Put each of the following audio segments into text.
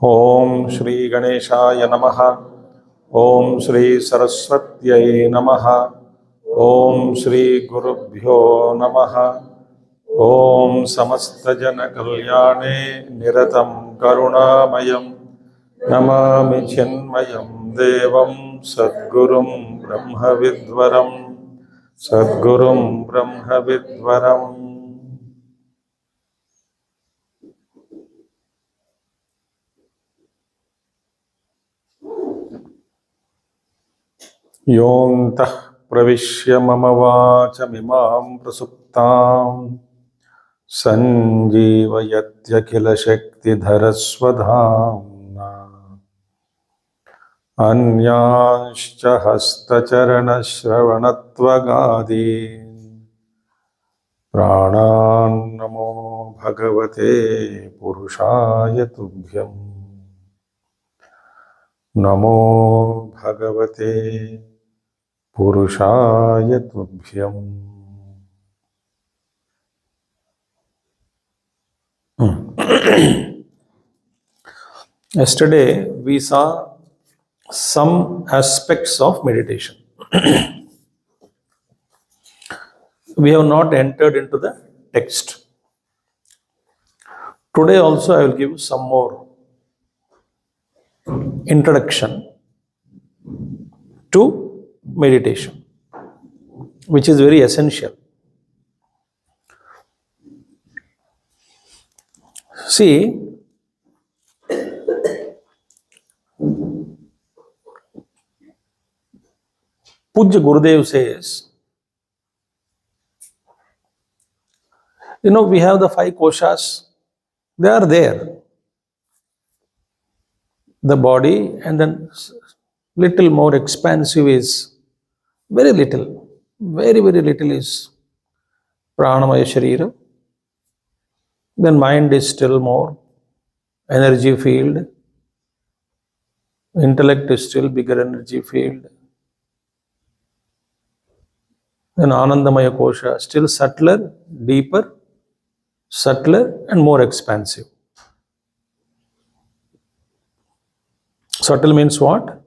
Om Shri Ganeshaya Namaha. Om Shri Saraswatyai Namaha. Om Shri Gurubhyo Namaha. Om Samasta Jana Kalyane Niratam Karunamayam Namami Chinmayam Devam Sadgurum Brahma Vidvaram Sadgurum Brahma Vidvaram. Yontah pravishya mama vachamimam prasuptam sanjivayatya kila shakti dharaswadhamna anyanscha hastacharana shravanatvagadi pranan namo bhagavate purushaya tubhyam namo bhagavate Purushaya Tubhyam. Yesterday we saw some aspects of meditation. We have not entered into the text. Today also I will give some more introduction to meditation, which is very essential. See, Pujya Gurudev says, we have the 5 koshas, they are there. The body, and then little more expansive is very little, very little is pranamaya sharira. Then mind is still more energy field. Intellect is still bigger energy field. Then Anandamaya kosha, still subtler, deeper, subtler and more expansive. Subtle means what?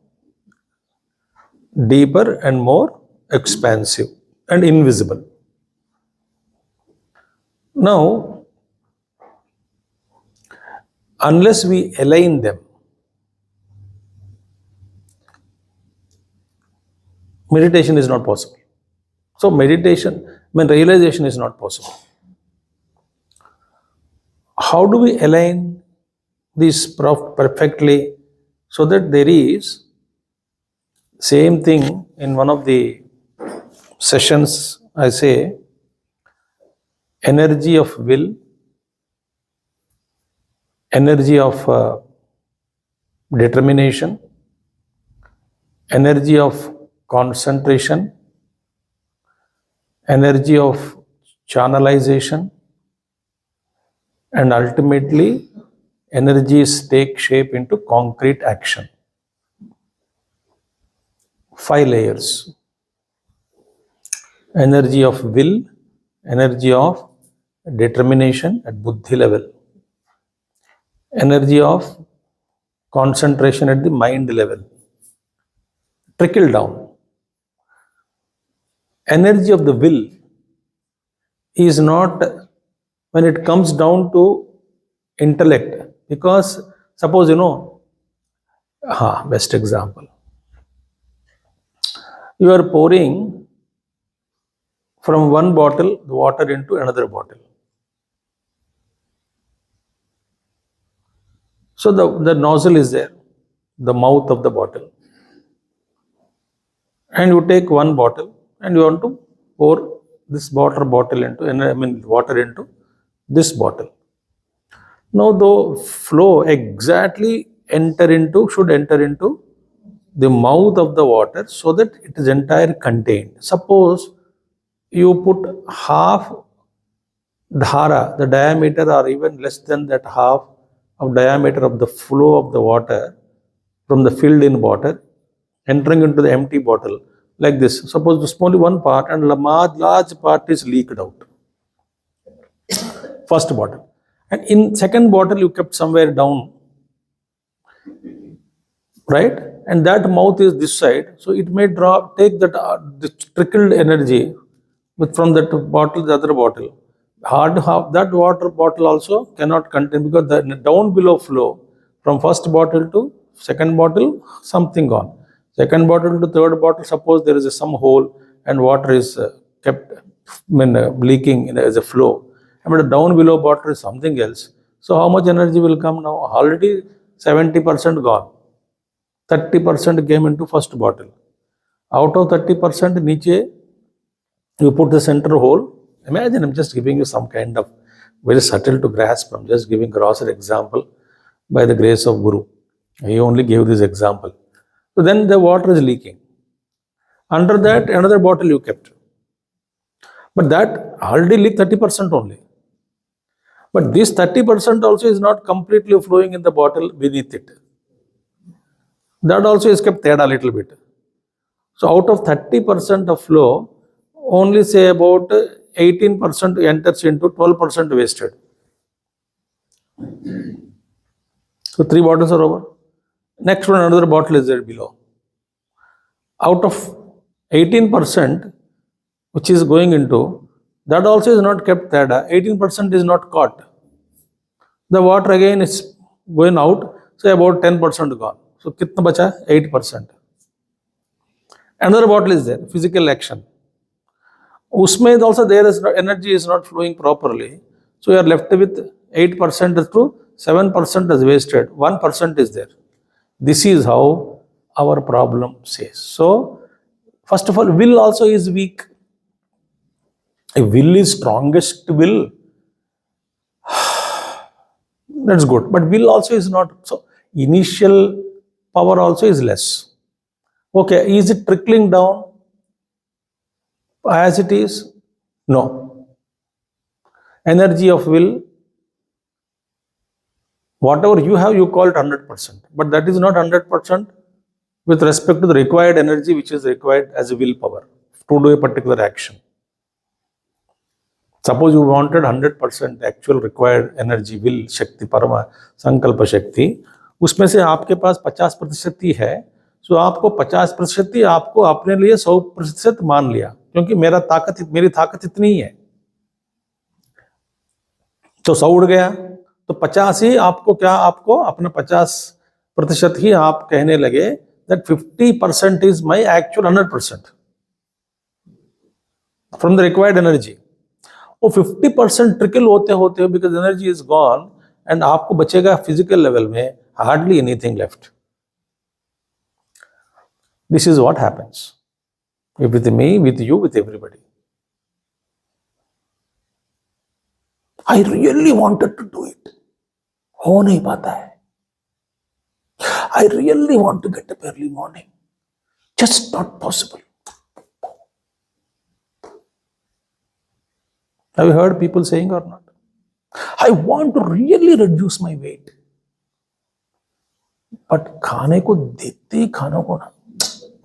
Deeper and more expansive and invisible. Now, unless we align them, meditation is not possible. So meditation, realization is not possible. How do we align this perfectly so that there is same thing in one of the sessions I say, energy of will, energy of determination, energy of concentration, energy of channelization, and ultimately energies take shape into concrete action. 5 layers. Energy of will, energy of determination at buddhi level, energy of concentration at the mind level, trickle down. Energy of the will is not when it comes down to intellect, because suppose best example, you are pouring from one bottle the water into another bottle. So the nozzle is there, the mouth of the bottle. And you take one bottle and you want to pour this water into this bottle. Now the flow exactly should enter into the mouth of the water so that it is entire contained. Suppose you put half dhara, the diameter, or even less than that half of diameter of the flow of the water from the filled in water entering into the empty bottle like this. Suppose this only one part and large part is leaked out. First bottle. And in second bottle you kept somewhere down, right? And that mouth is this side, so it may take that the trickled energy from that bottle to the other bottle. Hard half that water bottle also cannot contain, because the down below flow from first bottle to second bottle, something gone. Second bottle to third bottle, suppose there is some hole and water is kept leaking as a flow. I mean, the down below bottle is something else. So how much energy will come now? Already 70% gone. 30% came into first bottle. Out of 30%, niche, you put the center hole. Imagine, I'm just giving you some kind of very subtle to grasp. I'm just giving grosser example by the grace of Guru. He only gave this example. So then the water is leaking. Under that, another bottle you kept. But that already leaked 30% only. But this 30% also is not completely flowing in the bottle beneath it. That also is kept there a little bit. So out of 30% of flow, only say about 18% enters into 12% wasted. So 3 bottles are over. Next one, another bottle is there below. Out of 18%, which is going into, that also is not kept there. 18% is not caught. The water again is going out, so about 10% gone. So kitna bacha? 8%. Another bottle is there, physical action. Usme also there is energy is not flowing properly. So you are left with 8% to 7% is wasted. 1% is there. This is how our problem says. So first of all, will also is weak. A will is strongest will. That's good. But will also is not. So initial power also is less. Okay, is it trickling down as it is? No. Energy of will, whatever you have, you call it 100%. But that is not 100% with respect to the required energy which is required as a willpower to do a particular action. Suppose you wanted 100% actual required energy, will, Shakti, Parama, Sankalpa Shakti, उसमें से आपके पास 50% ही है, तो आपको 50% ही आपको अपने लिए 100% मान लिया, क्योंकि मेरी ताकत इतनी ही है, तो 100 उड़ गया, तो 50 ही आपको अपना 50% ही आप कहने लगे that 50% is my actual 100% from the required energy. वो 50% ट्रिकल होते होते because energy is gone and आपको बचेगा physical level में hardly anything left. This is what happens with me, with you, with everybody. I really wanted to do it. हो नहीं पाता है. I really want to get up early morning. Just not possible. Have you heard people saying or not? I want to really reduce my weight. But खाने को देखते ही खानों को ना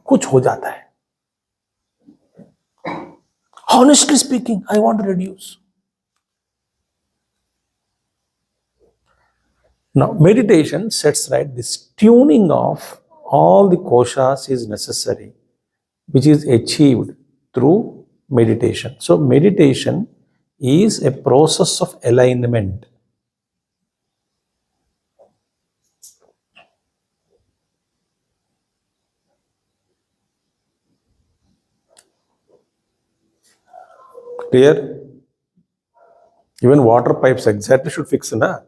कुछ हो जाता है. Honestly speaking, I want to reduce. Now, meditation sets right this tuning of all the koshas is necessary, which is achieved through meditation. So, meditation is a process of alignment. Clear? Even water pipes exactly should fix, na?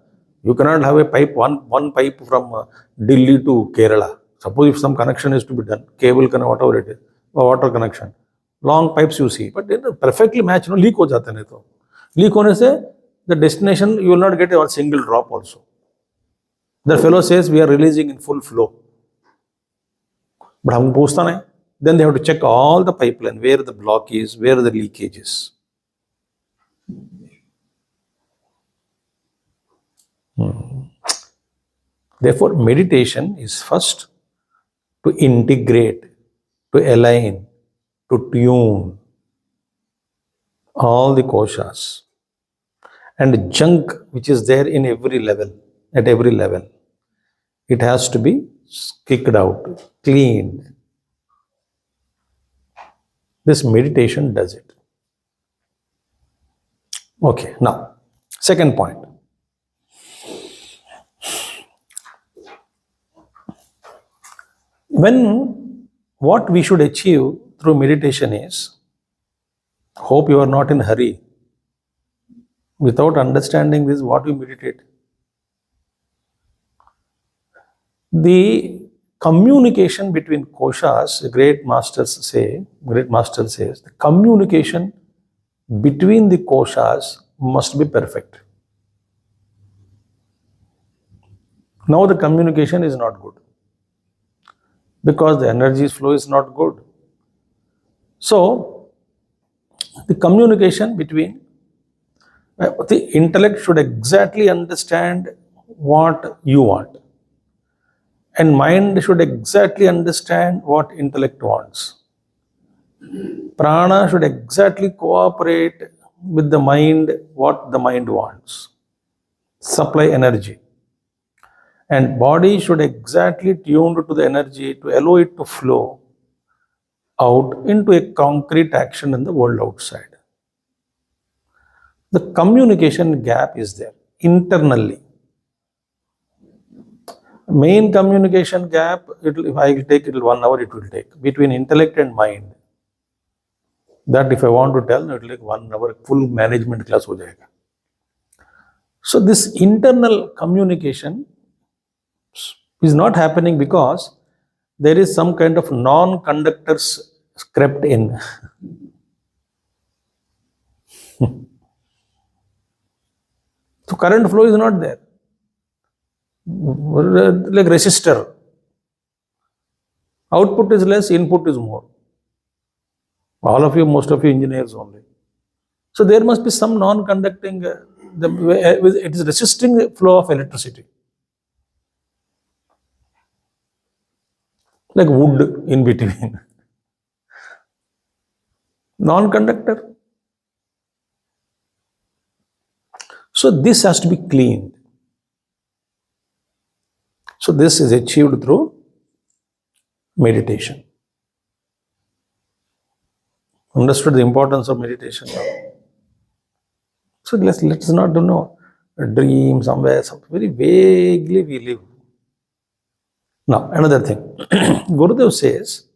You cannot have a pipe, one pipe from Delhi to Kerala. Suppose if some connection is to be done, cable connection, whatever it is, or water connection, long pipes you see, but they are perfectly matched, leak ho jate nahi to. Leak hone se, the destination, you will not get a single drop also. The fellow says we are releasing in full flow. But hum poochta nahi. Then they have to check all the pipeline, where the block is, where the leakage is. Therefore, meditation is first to integrate, to align, to tune all the koshas and junk which is there in every level, at every level. It has to be kicked out, cleaned. This meditation does it. Okay, now, second point. What we should achieve through meditation is, hope you are not in a hurry. Without understanding this, what you meditate? The communication between koshas, great master says, the communication between the koshas must be perfect. Now the communication is not good because the energy flow is not good. So the communication between the intellect should exactly understand what you want, and mind should exactly understand what intellect wants. Prana should exactly cooperate with the mind what the mind wants, supply energy. And body should exactly tune to the energy to allow it to flow out into a concrete action in the world outside. The communication gap is there internally. Main communication gap, if I will take it 1 hour, it will take between intellect and mind. That if I want to tell, it will take 1 hour, full management class ho jayega. So this internal communication is not happening because there is some kind of non-conductors crept in. So current flow is not there. Like resistor. Output is less, input is more. All of you, most of you engineers only. So there must be some non-conducting, it is resisting the flow of electricity. Like wood in between. Non-conductor. So this has to be cleaned. So this is achieved through meditation. Understood the importance of meditation now? So let's not know a dream somewhere, very vaguely we live. Now, another thing. Gurudev says,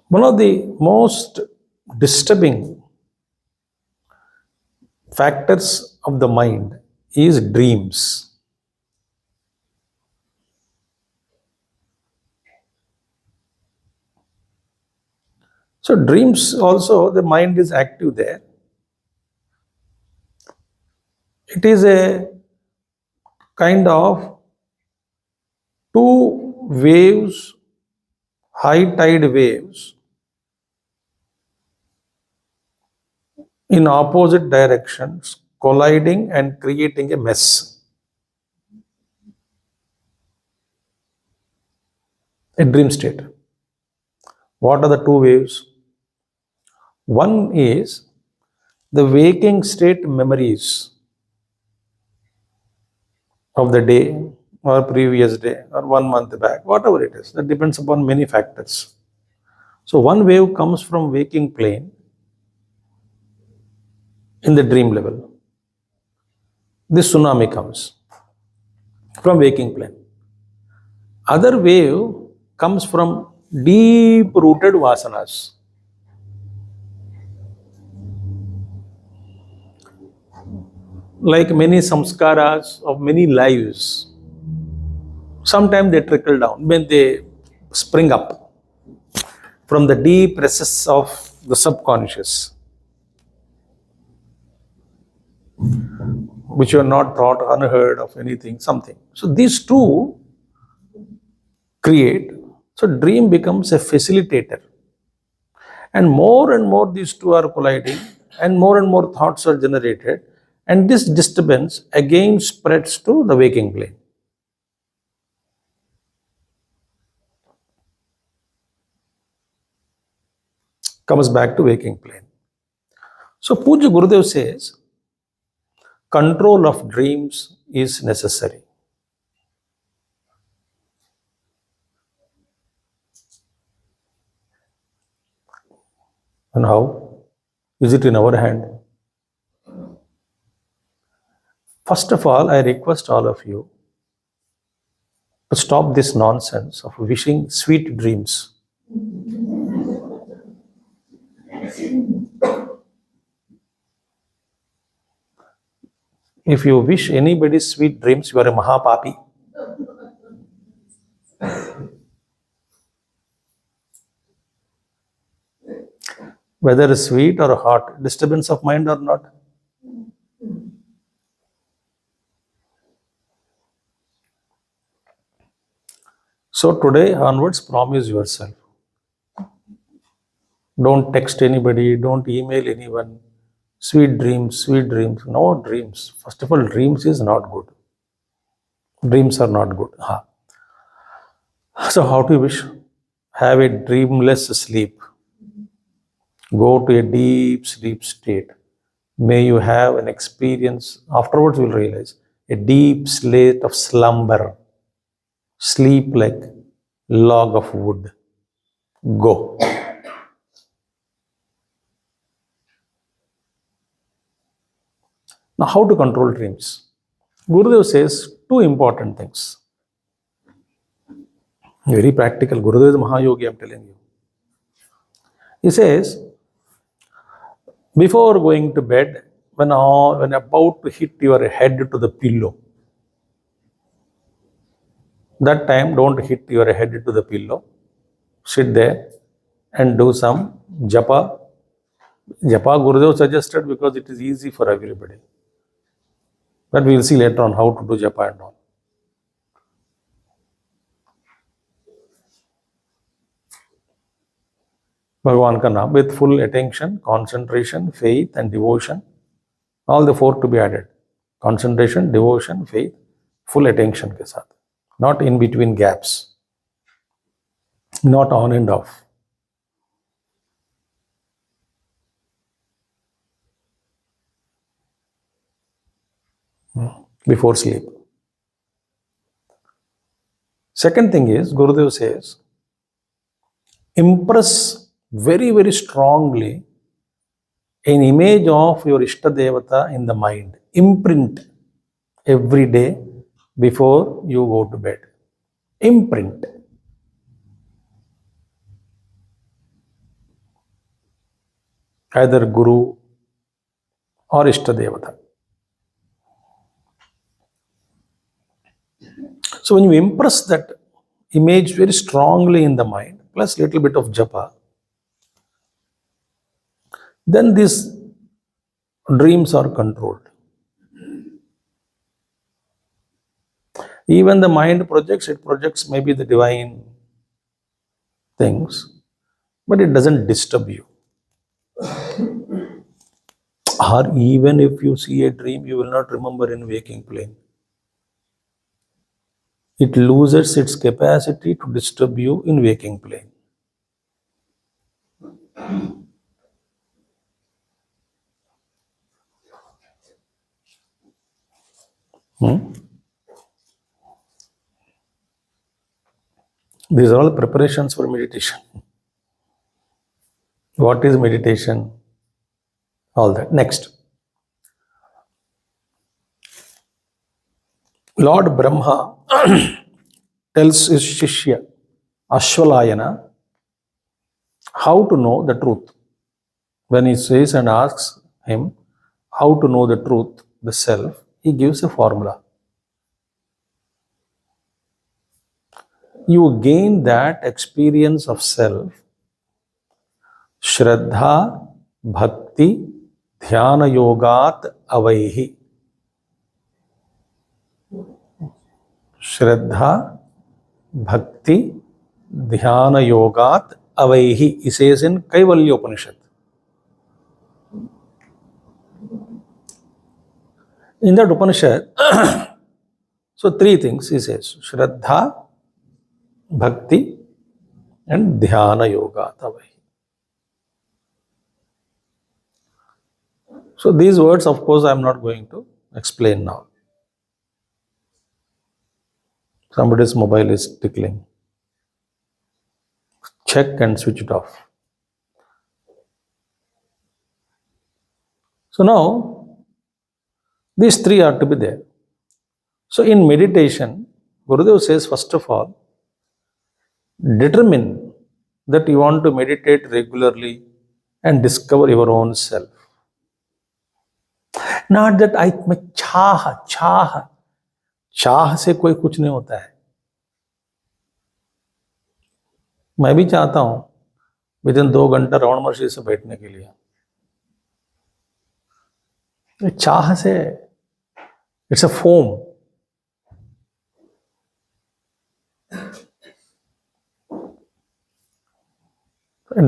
one of the most disturbing factors of the mind is dreams. So dreams also, the mind is active there. It is a kind of two waves, high tide waves in opposite directions colliding and creating a mess. A dream state. What are the two waves? One is the waking state memories of the day or previous day or 1 month back, whatever it is. That depends upon many factors. So one wave comes from waking plane in the dream level. This tsunami comes from waking plane. Other wave comes from deep-rooted vasanas. like many samskaras of many lives, sometimes they trickle down when they spring up from the deep recesses of the subconscious, which you are not thought, unheard of anything, something. So these two create, so dream becomes a facilitator. And more these two are colliding, and more thoughts are generated, and this disturbance again spreads to the waking plane. Comes back to waking plane. So Puja Gurudev says, control of dreams is necessary. And how? Is it in our hand? First of all, I request all of you to stop this nonsense of wishing sweet dreams. If you wish anybody sweet dreams, you are a Mahapapi. Whether sweet or hot, disturbance of mind or not. So today onwards, promise yourself. Don't text anybody, don't email anyone. Sweet dreams, sweet dreams. No dreams. First of all, dreams is not good. Dreams are not good. So how to wish? Have a dreamless sleep. Go to a deep sleep state. May you have an experience. Afterwards, you will realize a deep state of slumber. Sleep like log of wood. Go. Now, how to control dreams? Gurudev says two important things. Very practical. Gurudev is Mahayogi, I'm telling you. He says, before going to bed, when about to hit your head to the pillow, that time don't hit your head to the pillow. Sit there and do some japa. Japa Gurudev suggested because it is easy for everybody. But we will see later on how to do japa and all. Bhagavan ka naam with full attention, concentration, faith and devotion. All the four to be added. Concentration, devotion, faith, full attention ke saath. Not in between gaps. Not on and off. Before sleep. Second thing is, Gurudev says, impress very strongly an image of your Ishta Devata in the mind. Imprint every day before you go to bed. Imprint. Either Guru or Ishta Devata. So when you impress that image very strongly in the mind, plus little bit of japa, then these dreams are controlled. Even the mind projects, it projects maybe the divine things, but it doesn't disturb you. Or even if you see a dream, you will not remember in waking plane. It loses its capacity to disturb you in waking plane. These are all preparations for meditation. What is meditation? All that. Next. Lord Brahma tells his Shishya, Ashwalayana, how to know the truth. When he says and asks him how to know the truth, the self, he gives a formula. You gain that experience of self, Shraddha, Bhakti, Dhyana Yogat Avaihi. Shraddha, Bhakti, Dhyana Yogat Avaihi. He says in Kaivalya Upanishad. In that Upanishad, so three things he says: Shraddha, Bhakti, and Dhyana Yogat Avaihi. So these words, of course, I am not going to explain now. Somebody's mobile is tickling. Check and switch it off. So now, these three are to be there. So in meditation, Gurudev says, first of all, determine that you want to meditate regularly and discover your own self. Not that I चाह से कोई कुछ नहीं होता है. मैं भी चाहता हूं विदिन 2 घंटा रमण महर्षि से बैठने के लिए. चाह से it's a foam.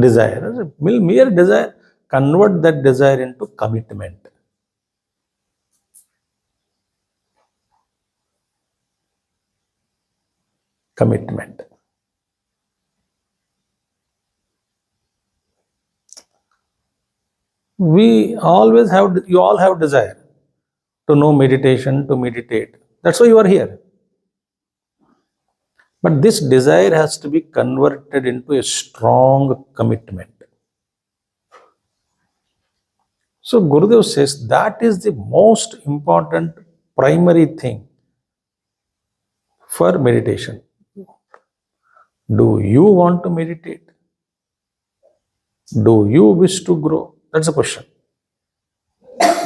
Desire, mere desire, convert that desire into commitment. Commitment. We always have, you all have desire to know meditation, to meditate. That's why you are here. But this desire has to be converted into a strong commitment. So Gurudev says that is the most important primary thing for meditation. Do you want to meditate? Do you wish to grow? That's the question.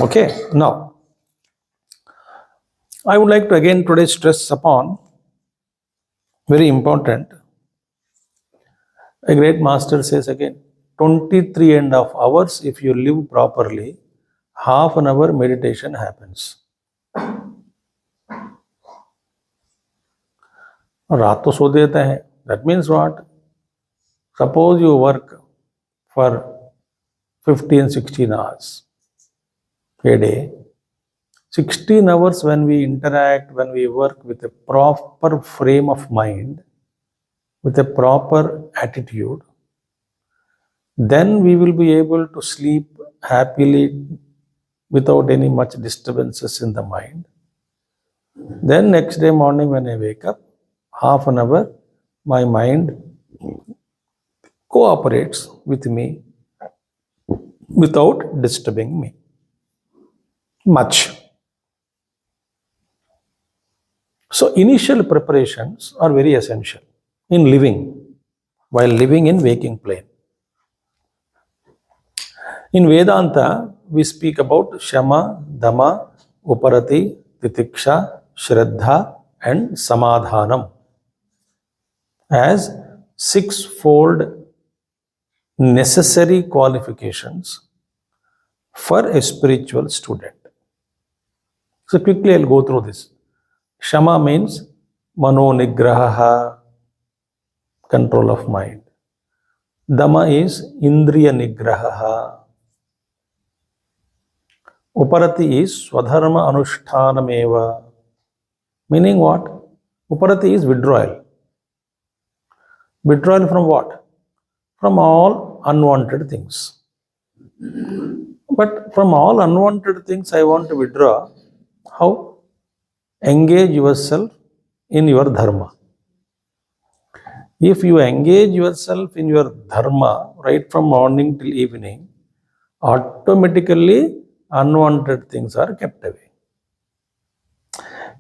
Okay, now I would like to again today stress upon very important. A great master says again, 23.5 hours, if you live properly, half an hour meditation happens. रात तो सो देते हैं. That means what? Suppose you work for 15-16 hours a day. 16 hours when we interact, when we work with a proper frame of mind, with a proper attitude, then we will be able to sleep happily without any much disturbances in the mind. Then next day morning when I wake up, half an hour, my mind cooperates with me without disturbing me much. So initial preparations are very essential in living, while living in waking plane. In Vedanta, we speak about Shama, Dhamma, Uparati, Titiksha, Shraddha and Samadhanam as 6-fold necessary qualifications for a spiritual student. So quickly I'll go through this. Shama means Mano Nigraha, control of mind. Dhamma is Indriya Nigraha. Uparati is Swadharma Anushtanameva. Meaning what? Uparati is withdrawal. Withdrawal from what? From all unwanted things. But from all unwanted things I want to withdraw. How? Engage yourself in your dharma. If you engage yourself in your dharma right from morning till evening, automatically unwanted things are kept away.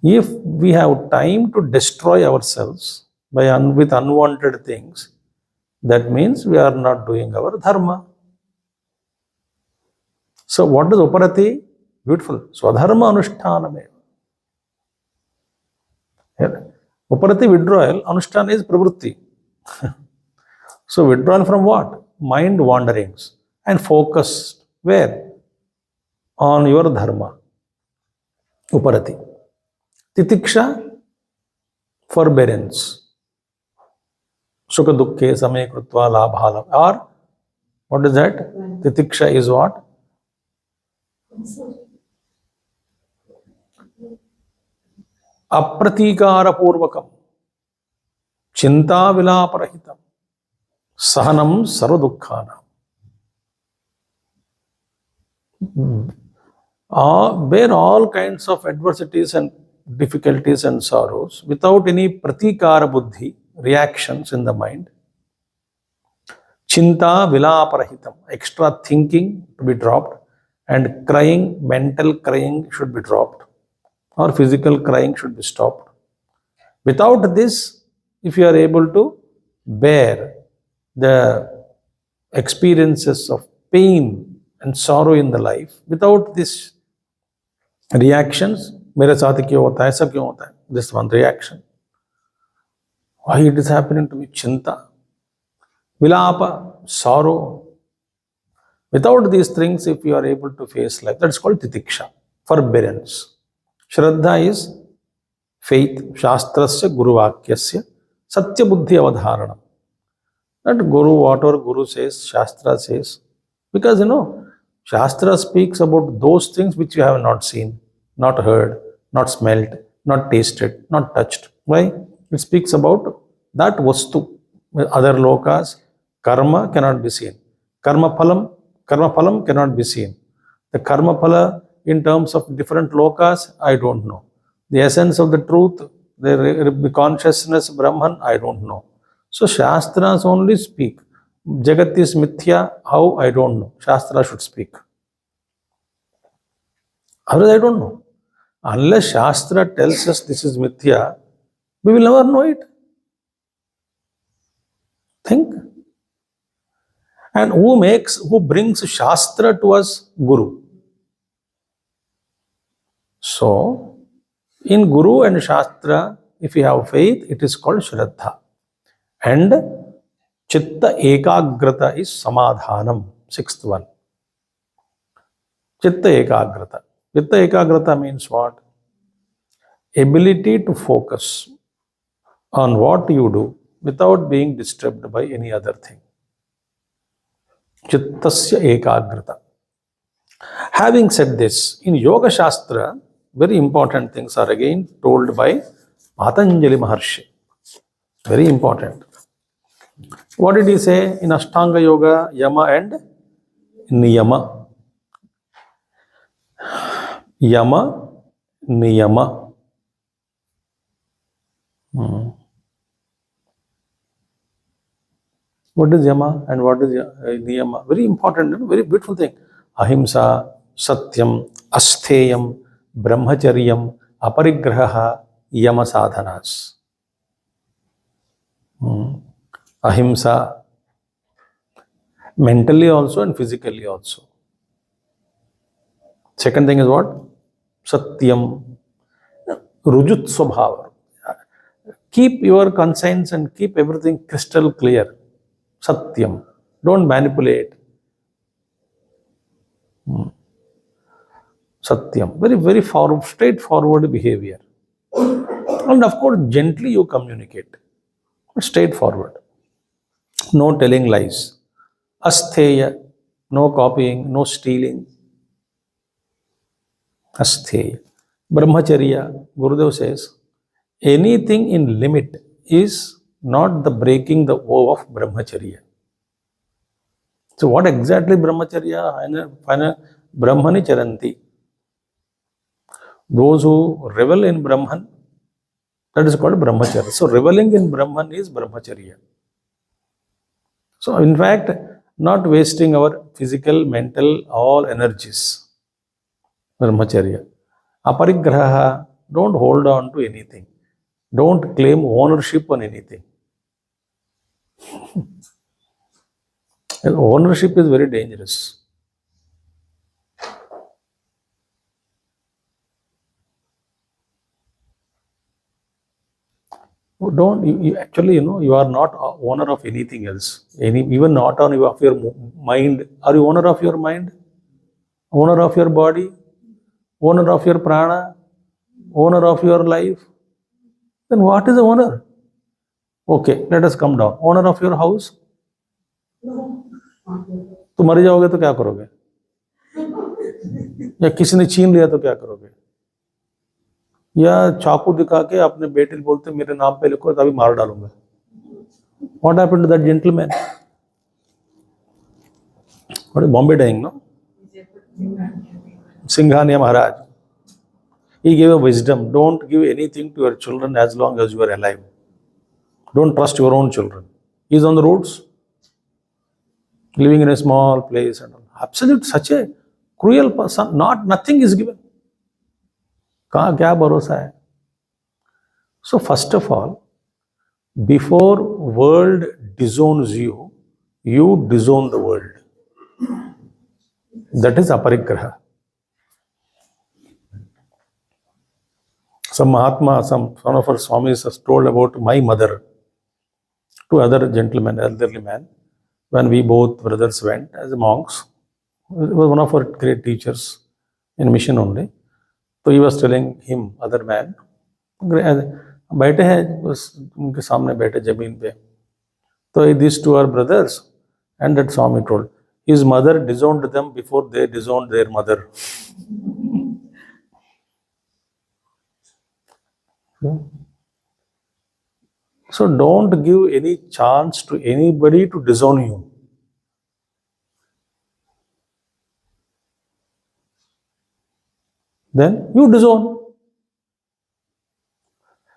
If we have time to destroy ourselves with unwanted things, that means we are not doing our dharma. So what is Uparati? Beautiful. Swadharma anushthaname. Uparati withdrawal, anushtana is pravritti. So withdrawal from what? Mind wanderings and focus where? On your dharma. Uparati. Titiksha, forbearance. Sukha dukkhe samay krutva labhala. Or what is that? Titiksha is what? Apratikara purvakam. Chinta vilaparahitam. Sahanam sarvadukkhana. Bear all kinds of adversities and difficulties and sorrows without any pratikara buddhi, reactions in the mind. Chinta vilaparahitam, extra thinking to be dropped, and crying, mental crying should be dropped, or physical crying should be stopped. Without this, if you are able to bear the experiences of pain and sorrow in the life, without this reactions, मेरे साथ क्यों होता है, ऐसा क्यों होता है, this one reaction, why it is happening to me, chinta, vilapa, sorrow. Without these things, if you are able to face life, that's called titiksha, forbearance. Shraddha is faith, shastrasya guruvakyasya satya buddhi avadharanam. Not guru, whatever guru says, shastra says, because Shastra speaks about those things which you have not seen, not heard, not smelt, not tasted, not touched. Why? It speaks about that vastu. Other lokas, karma cannot be seen. Karma phalam cannot be seen. The karma phala in terms of different lokas, I don't know. The essence of the truth, the consciousness, Brahman, I don't know. So Shastras only speak. Jagat is mithya, how? I don't know. Shastra should speak. Otherwise, I don't know. Unless Shastra tells us this is mithya, we will never know it. Think. And who brings Shastra to us? Guru. So, in Guru and Shastra, if you have faith, it is called Shraddha. And Chitta Ekagrata is Samadhanam, sixth one. Chitta Ekagrata. Chitta Ekagrata means what? Ability to focus on what you do without being disturbed by any other thing. Chittasya Ekagrata. Having said this, in Yoga Shastra, very important things are again told by Patanjali Maharshi. Very important. What did he say in Ashtanga Yoga, Yama and Niyama? Yama, Niyama. What is Yama and what is Niyama? Very important, very beautiful thing. Ahimsa, Satyam, Astheyam, Brahmacharyam, Aparigraha, Yama sadhanas. Ahimsa, mentally also and physically also. Second thing is what? Satyam, Rujut Swabhava. Keep your conscience and keep everything crystal clear. Satyam. Don't manipulate. Satyam. Very, very straightforward behavior. And of course, gently you communicate. Straightforward. No telling lies. Astheya. No copying, no stealing. Astheya. Brahmacharya. Gurudev says, anything in limit is not the breaking the vow of Brahmacharya. So what exactly Brahmacharya? Brahmani charanti. Those who revel in Brahman, that is called Brahmacharya. So reveling in Brahman is Brahmacharya. So in fact, not wasting our physical, mental, all energies. Brahmacharya. Aparigraha, don't hold on to anything. Don't claim ownership on anything. Ownership is very dangerous. Don't you actually, you are not owner of anything else. Even not on of your mind. Are you owner of your mind? Owner of your body? Owner of your prana? Owner of your life? Then what is the owner? Okay, let us come down. Owner of your house? तो मर जाओगे तो क्या करोगे? या किसी ने छीन लिया तो क्या करोगे? या चाकू दिखा के अपने बेटे बोलते मेरे नाम पे लिखो तभी मार डालूंगा. What happened to that gentleman? What is Bombay dying, no? Singhania Maharaj. He gave a wisdom. Don't give anything to your children as long as you are alive. Don't trust your own children. He's on the roads, living in a small place and all. Absolute such a cruel person. Nothing is given. कहाँ क्या भरोसा है? So first of all, before world disowns you, you disown the world. That is aparigraha. Some Mahatma, one of our Swamis has told about my mother to other gentlemen, elderly man, when we both brothers went as monks. It was one of our great teachers in mission only. So he was telling him, other man, बैठे हैं बस उनके सामने बैठे जमीन पे. So these two are brothers, and that Swami told, his mother disowned them before they disowned their mother. So don't give any chance to anybody to disown you. Then you disown.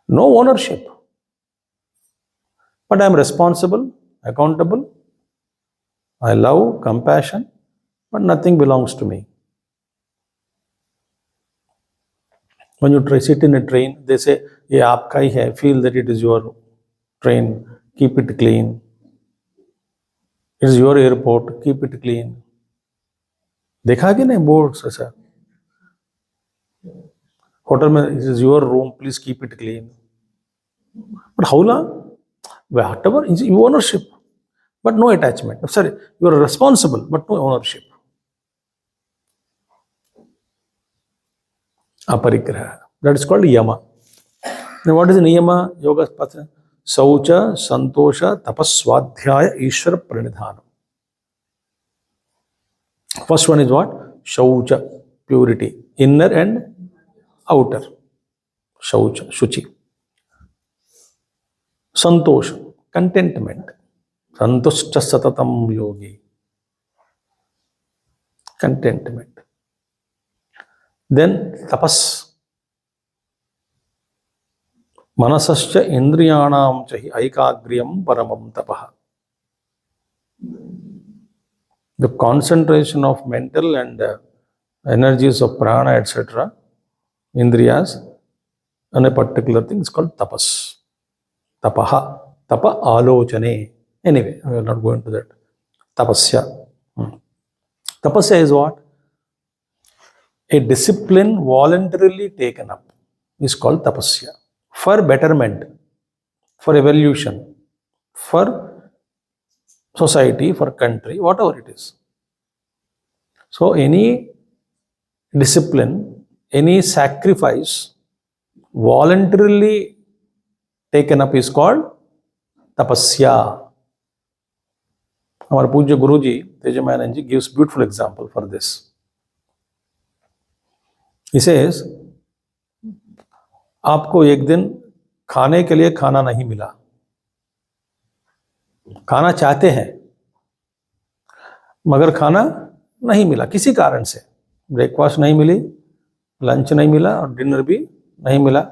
No ownership. But I am responsible, accountable. I love, compassion, but nothing belongs to me. When you sit in a train, they say, "Ye aapka hi hai." Feel that it is your train. Keep it clean. It is your airport. Keep it clean. देखा कि नहीं boards ऐसा? Hotel में, it is your room. Please keep it clean. But how long? Whatever is your ownership, but no attachment. Sorry, you are responsible, but no ownership. Aparigraha. That is called yama. Now, what is niyama? Yoga path. Saucha, santosha, tapaswadhyaya, ishvara pranidhanam. First one is what? Shaucha, purity, inner and outer. Shaucha, shuchi. Santosha, contentment. Santushta satatam yogi. Contentment. Then tapas. Manasascha indriyanam chahi aikagriyam paramam tapaha. The concentration of mental and energies of prana, etc., indriyas, on a particular thing is called tapas. Tapaha. Tapa alochane. Anyway, we are not going to that. Tapasya. Tapasya is what? A discipline voluntarily taken up is called tapasya. For betterment, for evolution, for society, for country, whatever it is. So any discipline, any sacrifice voluntarily taken up is called tapasya. Our Puja Guruji, Tejamananji, gives beautiful example for this. He says, आपको एक दिन खाने के लिए खाना नहीं मिला. खाना चाहते हैं मगर खाना नहीं मिला किसी कारण से. ब्रेकफास्ट नहीं मिली, लंच नहीं मिला और डिनर भी नहीं मिला,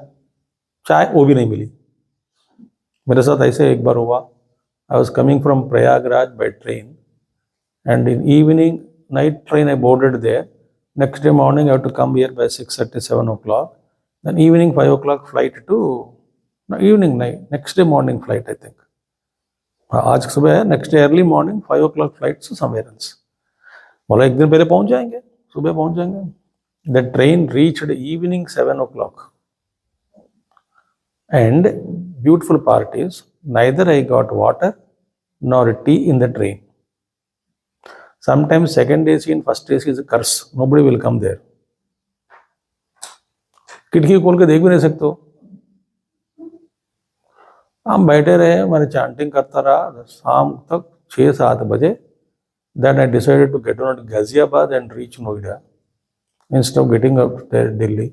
चाय वो भी नहीं मिली. मेरे साथ ऐसे एक बार हुआ. I was coming from Prayagraj by train, and in evening, night train I boarded there. Next day morning I have to come here by 6:30, 7 o'clock. Then evening 5 o'clock flight to, no, evening night, next day morning flight I think. आज सुबह है, next day early morning 5 o'clock flight to somewhere else. बोला एक दिन पहले पहुंच जाएंगे, सुबह पहुंच जाएंगे. The train reached evening 7 o'clock. And beautiful part is, neither I got water nor tea in the train. Sometimes second AC and first AC is a curse. Nobody will come there. खिड़की खोल के देख भी नहीं सकते हो. हम बैठे रहे, मैंने चैंटिंग करता रहा शाम तक 6-7 बजे. Then I decided to get on to Ghaziabad and reach Noida instead of getting up there Delhi.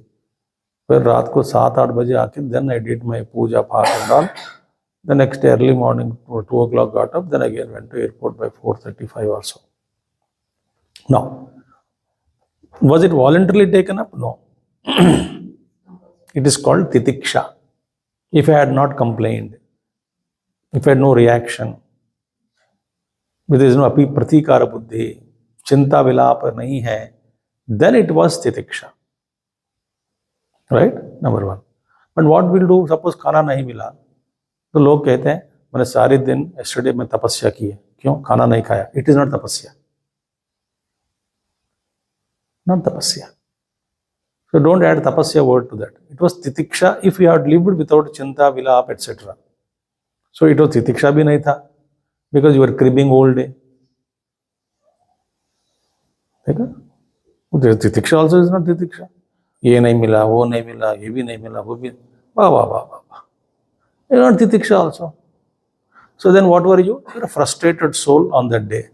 फिर रात को 7-8 बजे आके then I did my puja path and all. The next day early morning 2 o'clock got up. Then again went to airport by 4:35 or so. Now, was it voluntarily taken up? No. It is called titiksha. If I had not complained, if I had no reaction, if there is no api pratikara buddhi, chinta vilapa nahi hai, then it was titiksha. Right? Number one. But what we'll do, suppose खाना नहीं मिला, तो लोग कहते हैं मैंने सारे दिन yesterday में तपस्या की है, क्यों खाना नहीं खाया? It is not tapasya. Not tapasya. So don't add tapasya word to that. It was titiksha if you had lived without chinta, vilap, etc. So it was titiksha bhi nahi tha, because you were cribbing all day. देखा? Titiksha also is not titiksha. ये नहीं मिला, वो नहीं मिला, ये भी नहीं मिला, वो भी, वाह वाह वाह वाह. You're not titiksha also. So then what were you? You're a frustrated soul on that day.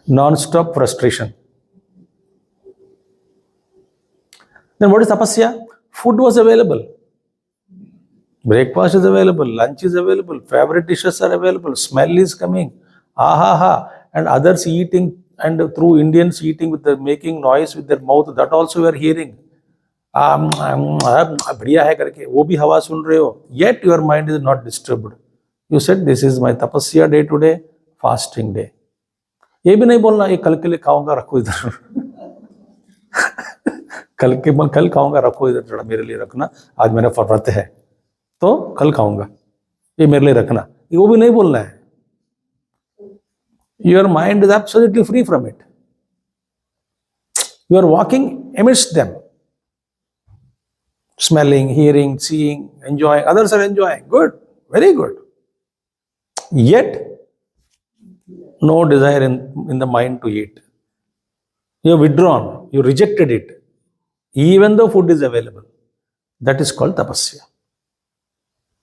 Non-stop frustration. Then what is tapasya? Food was available. Breakfast is available, lunch is available, favorite dishes are available, smell is coming. Ha ha ha. And others eating, and through Indians eating with the making noise with their mouth, that also we are hearing. बढ़िया है करके वो भी हवा सुन रहे हो. Yet your mind is not disturbed. You said this is my tapasya day today, fasting day. ये भी नहीं बोलना ये कल के लिए खाऊंगा रखो इधर. कल खाऊंगा रखो इधर, थोड़ा मेरे लिए रखना, आज मेरा व्रत है तो कल खाऊंगा, ये मेरे लिए रखना, ये वो भी नहीं बोलना है. Your mind is absolutely free from it. You are walking amidst them, smelling, hearing, seeing, enjoying. Others are enjoying. Good, very good. Yet, no desire in the mind to eat. You have withdrawn, you rejected it, even though food is available. That is called tapasya.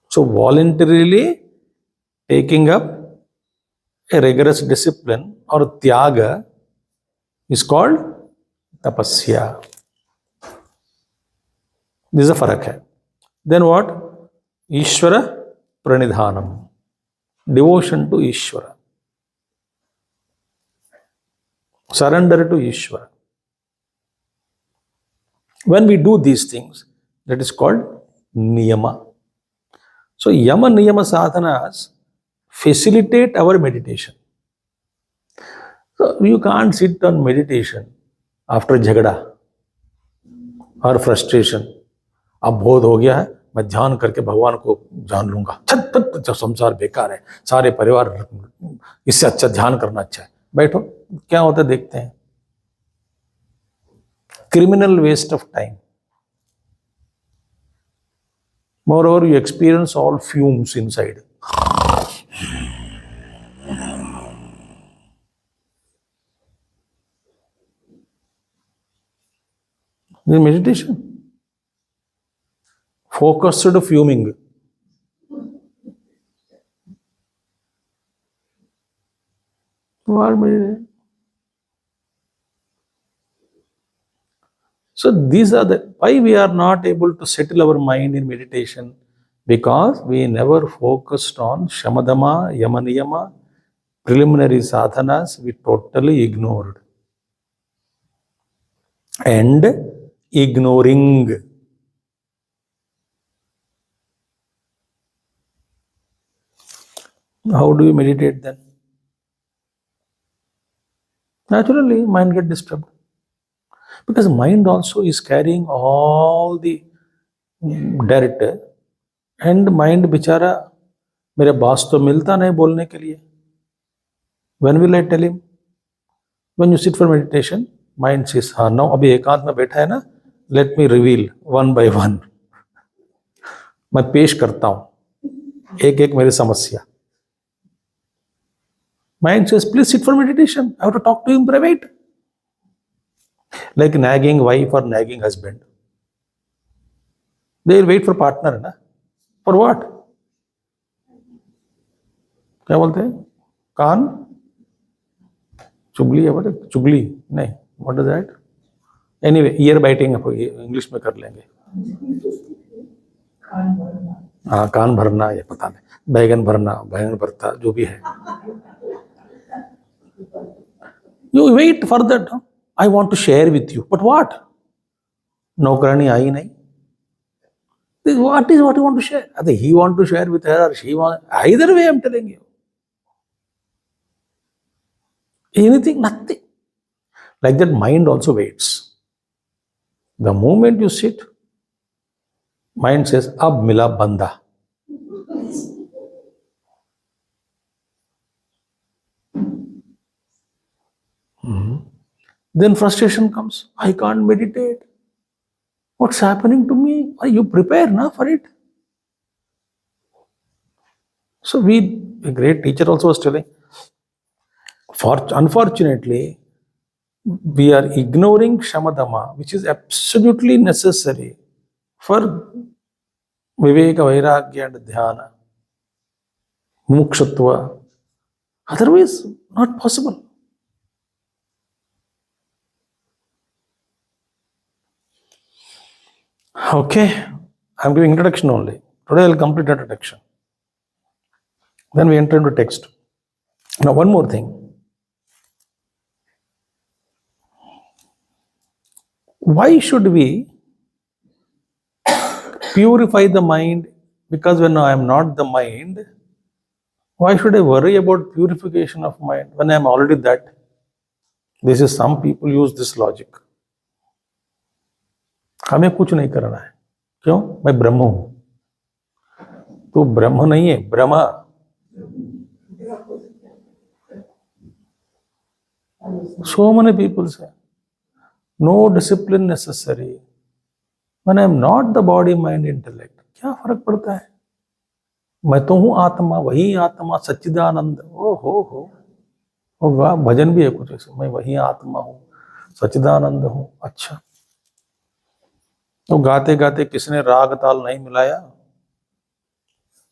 So, voluntarily taking up a rigorous discipline or tyaga is called tapasya. This is a farak hai. Then what? Ishvara pranidhanam. Devotion to Ishvara. Surrender to Ishvara. When we do these things, that is called niyama. So, yama niyama sadhanas facilitate our meditation. So, you can't sit on meditation after झगड़ा और frustration. अब बोध हो गया है, मैं ध्यान करके भगवान को जान लूंगा. छत संसार बेकार है, सारे परिवार, इससे अच्छा ध्यान करना अच्छा है. बैठो, क्या होता है देखते हैं. Criminal waste of time. Moreover, you experience all fumes inside. This is meditation. Focused fuming. What meditation? So these are why we are not able to settle our mind in meditation, because we never focused on shamadama, yamaniyama, preliminary sadhanas, we totally ignored. And ignoring. How do you meditate then? Naturally, mind gets disturbed. Because mind also is carrying all the dirt, and mind बेचारा मेरे बास तो मिलता नहीं बोलने के लिए. When will I tell him? When you sit for meditation, mind says, हाँ now अभी एकांत में बैठा है ना, let me reveal one by one. मैं पेश करता हूं एक एक मेरी समस्या. Mind says, please sit for meditation. I have to talk to him private. Like nagging wife or nagging husband. They will wait for partner. Na? For what? क्या बोलते हैं? कान? चुगली है बोले? चुगली? नहीं. What is that? Anyway, ear biting English में कर लेंगे. हाँ, कान भरना ये पता नहीं. बैगन भरना, बैगन भरता, जो भी है. You wait for that. I want to share with you. But what? नौकरानी आई नहीं. What is what you want to share? I think he want to share with her or she want. Either way, I'm telling you. Anything, nothing. Like that, mind also waits. The moment you sit, mind says, "Ab mila banda." Then frustration comes. I can't meditate. What's happening to me? Are you prepared now for it? So a great teacher also was telling, unfortunately, we are ignoring Shamadama, which is absolutely necessary for Viveka, Vairagya and Dhyana, Mukshatva. Otherwise, not possible. Okay, I'm giving introduction only. Today I'll complete introduction. Then we enter into text. Now one more thing. Why should we purify the mind? Because when I am not the mind, why should I worry about purification of mind when I am already that? This is, some people use this logic. हमें कुछ नहीं करना है. क्यों? मैं ब्रह्म हूं. तो ब्रह्म नहीं है, Brahma. So many people say, no discipline necessary. When I am not the body, mind, intellect, क्या फर्क पड़ता है? मैं तो हूं आत्मा, वही आत्मा, सच्चिदानंद. ओ हो होगा. भजन भी है कुछ ऐसे, मैं वही आत्मा हूं, सच्चिदानंद हूं. अच्छा, तो गाते गाते किसने राग ताल नहीं मिलाया,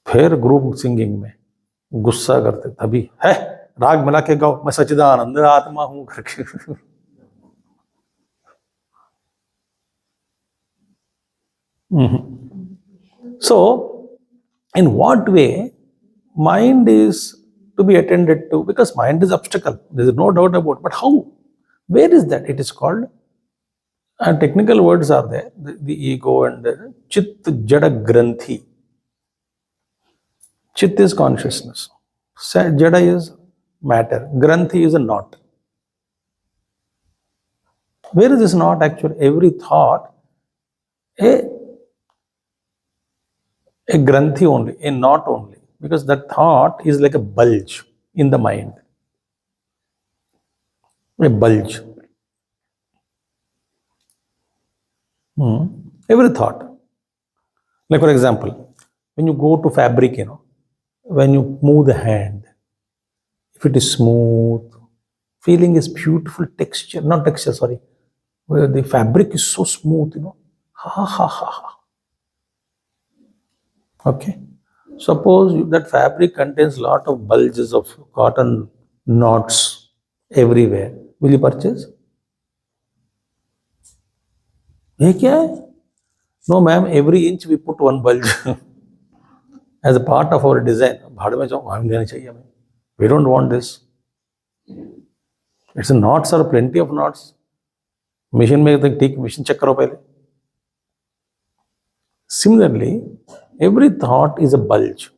फिर ग्रुप सिंगिंग में गुस्सा करते, तभी है राग मिला के गाओ, मैं सच्चिदानंद आत्मा हूं करके. So, in what way mind is to be attended to? Because mind is obstacle, there is no doubt about it. But how? Where is that? It is called, and technical words are there, the ego and the chit jada granthi. Chit is consciousness. Jada is matter. Granthi is a knot. Where is this knot actually? Every thought, a granthi only, a knot only. Because that thought is like a bulge in the mind. A bulge. Every thought. Like for example, when you go to fabric, when you move the hand, if it is smooth, feeling is beautiful texture, not texture, sorry. Where the fabric is so smooth, ha ha ha ha. Okay. Suppose that fabric contains lot of bulges of cotton knots everywhere. Will you purchase? ये क्या है? No ma'am, every inch we put one bulge as a part of our design. भाड़ में जाओ, हम लेना चाहिए हमें. We don't want this. It's knots are plenty of knots. Machine में तक ठीक machine check करो पहले. Similarly, every thought is a bulge.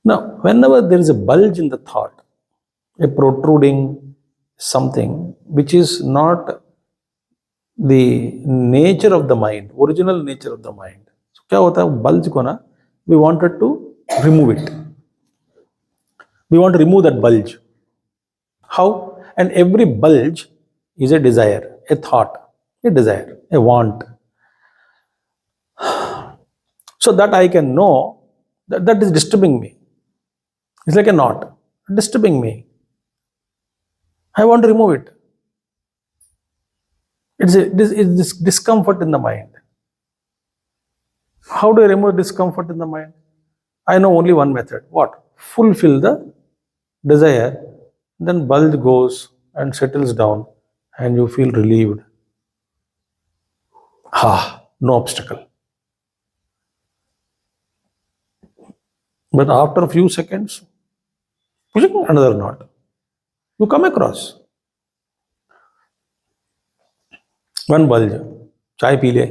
Now, whenever there is a bulge in the thought, a protruding something which is not the nature of the mind, original nature of the mind. So, क्या होता है bulge को ना? We wanted to remove it. We want to remove that bulge. How? And every bulge is a desire, a thought, a desire, a want. So that I can know that is disturbing me. It's like a knot, disturbing me. I want to remove it. It's this discomfort in the mind. How do I remove discomfort in the mind? I know only one method. What? Fulfill the desire. Then bulge goes and settles down and you feel relieved. No obstacle. But after a few seconds, pushing another knot, you come across one bulge. Chai pee le.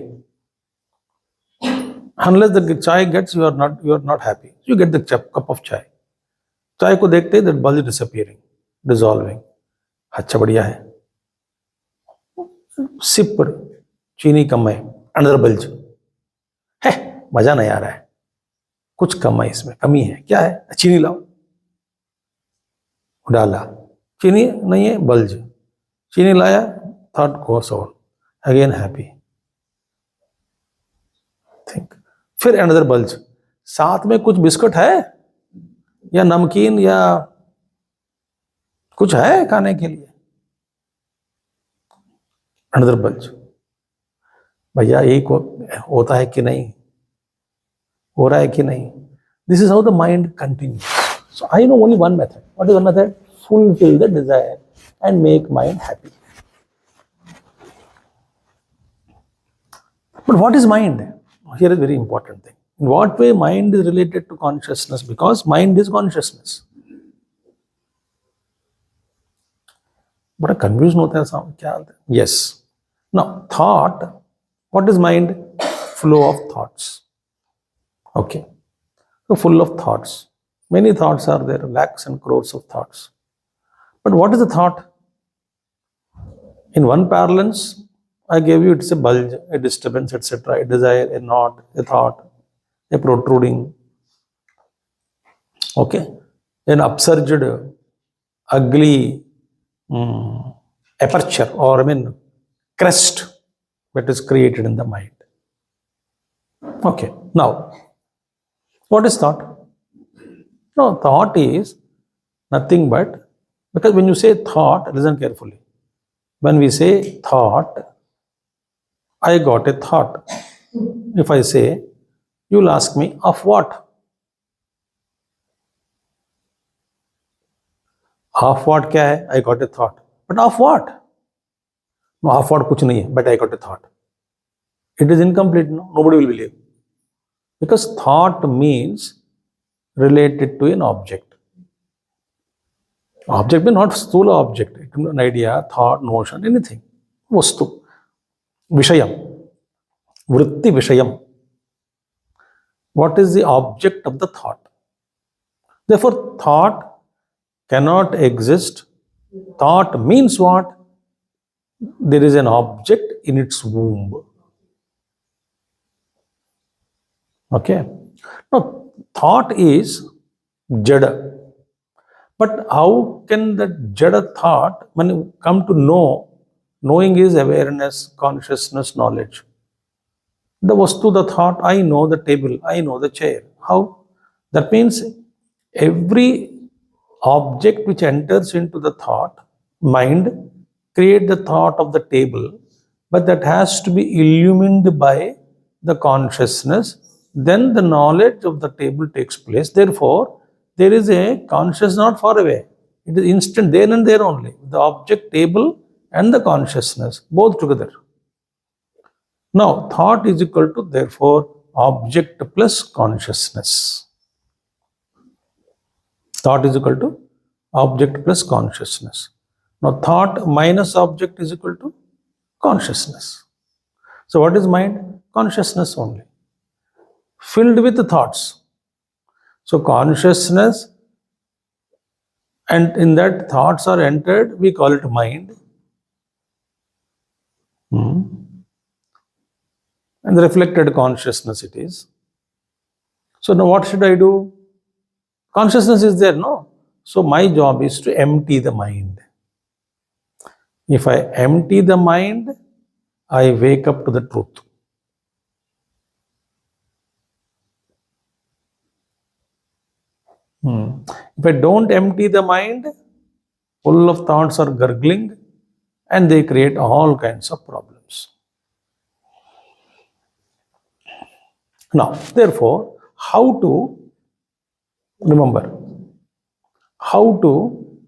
Unless the chai gets, you are not happy. You get the cup of chai. Chai को देखते that bulge disappearing, dissolving. अच्छा बढ़िया है. Sip पर चीनी कम है. Another bulge. है मजा नहीं आ रहा है. कुछ कम है इसमें, कमी है. क्या है? चीनी लाओ. डाला. चीनी नहीं है, bulge. चीनी लाया, thought goes on. Again happy. Think. फिर अनदर बल्ज. साथ में कुछ बिस्कुट है या नमकीन या कुछ है खाने के लिए. Another bulge. भैया एक होता है कि नहीं, हो रहा है कि नहीं. This is how the mind continues. So I know only one method. What is one method? Fulfil the desire and make mind happy. But what is mind? Here is a very important thing. In what way mind is related to consciousness? Because mind is consciousness. बड़ा confusion होता है सामने क्या होता है? Yes. Now thought. What is mind? Flow of thoughts. Okay. So full of thoughts. Many thoughts are there. Lakhs and crores of thoughts. But what is the thought? In one parlance, I gave you it's a bulge, a disturbance, etc., a desire, a knot, a thought, a protruding, okay, an upsurged, ugly aperture or crest that is created in the mind. Okay, now, what is thought? No, thought is nothing but, because when you say thought, listen carefully. When we say thought, I got a thought. If I say, you'll ask me, of what? Of what क्या है? I got a thought. But of what? No, of what कुछ नहीं है, but I got a thought. It is incomplete, no? Nobody will believe. Because thought means related to an object. Object means not sthula object. It can be an idea, thought, notion, anything. Vastu. Vishayam. Vritti Vishayam. What is the object of the thought? Therefore, thought cannot exist. Thought means what? There is an object in its womb. Okay. Now, thought is jada. But how can that jada thought, when you come to know, knowing is awareness, consciousness, knowledge. The vastu, the thought, I know the table, I know the chair. How? That means every object which enters into the thought, mind, create the thought of the table, but that has to be illumined by the consciousness. Then the knowledge of the table takes place. Therefore, there is a consciousness not far away. It is instant there and there only. The object, table, and the consciousness, both together. Now, thought is equal to, therefore, object plus consciousness. Thought is equal to object plus consciousness. Now, thought minus object is equal to consciousness. So, what is mind? Consciousness only. Filled with thoughts. So, consciousness, and in that thoughts are entered, we call it mind. And the reflected consciousness it is. So now what should I do? Consciousness is there, no? So my job is to empty the mind. If I empty the mind, I wake up to the truth. If I don't empty the mind, full of thoughts are gurgling and they create all kinds of problems. Now, therefore, how to remember, how to,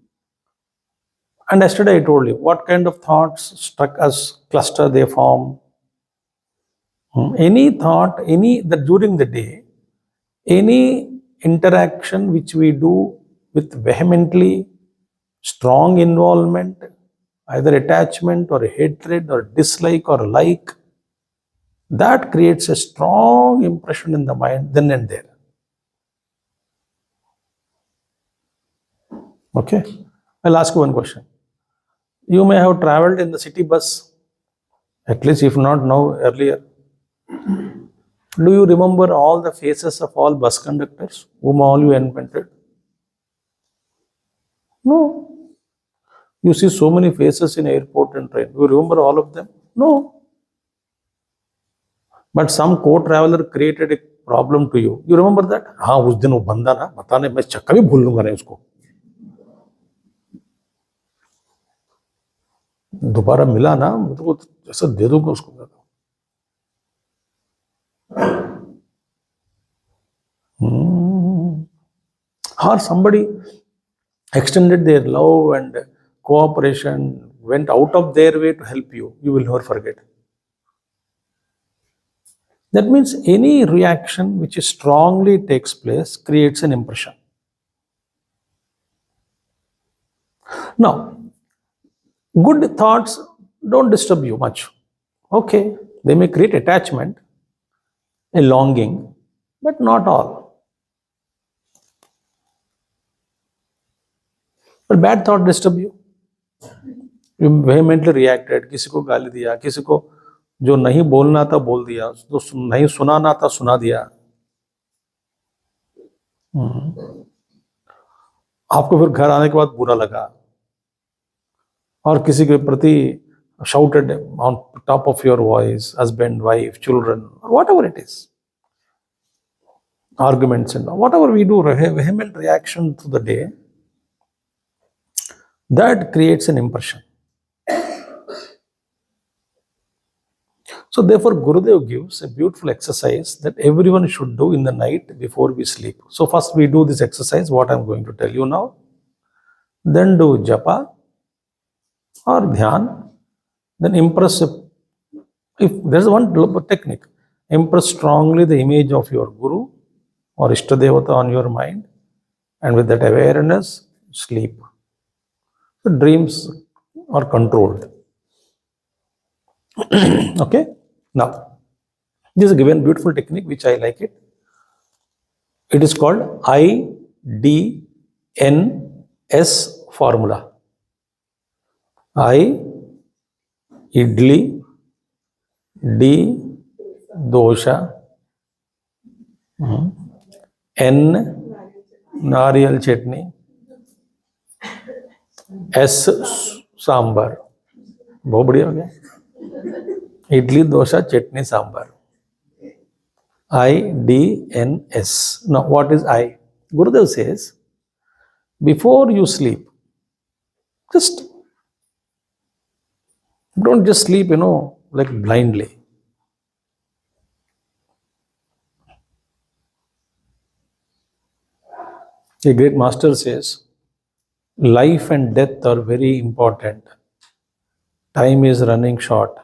and yesterday I told you what kind of thoughts struck us, cluster they form. Any thought, any that during the day, any interaction which we do with vehemently strong involvement, either attachment or hatred or dislike or like, that creates a strong impression in the mind then and there. Okay, I'll ask you one question. You may have traveled in the city bus, at least if not now, earlier. Do you remember all the faces of all bus conductors whom all you encountered? No. You see so many faces in airport and train. You remember all of them? No. But some co-traveler created a problem to you. You remember that? हाँ उस दिन वो बंदा ना बताने मैं चक्कर भी भूल लूंगा नहीं उसको दोबारा मिला ना मुझको जैसा दे दूंगा उसको or somebody extended their love and cooperation, went out of their way to help you, you will never forget. That means any reaction which strongly takes place creates an impression. Now, good thoughts don't disturb you much. Okay, they may create attachment, a longing, but not all. But bad thought disturb you. You vehemently reacted, किसी को गाली दिया, किसी को जो नहीं बोलना था बोल दिया, जो नहीं सुनाना था सुना दिया. आपको फिर घर आने के बाद बुरा लगा और किसी के प्रति shouted on top of your voice, husband, wife, children, whatever it is. Arguments and whatever we do, vehement reaction to the day, that creates an impression. So therefore, Gurudev gives a beautiful exercise that everyone should do in the night before we sleep. So first we do this exercise, what I'm going to tell you now. Then do japa or dhyan. Then impress, if there's one technique, impress strongly the image of your Guru or Ishtadevata on your mind, and with that awareness, sleep. The dreams are controlled. Okay? Now, this is a given beautiful technique which I like it. It is called IDNS formula. I, idli, D, dosha, N, nariyal chutney, S, sambar. बहुत बढ़िया हो गया. इडली डोसा चटनी sambar. IDNS. Now, what is I? Gurudev says, before you sleep, just don't just sleep, like blindly. A great master says, life and death are very important. Time is running short.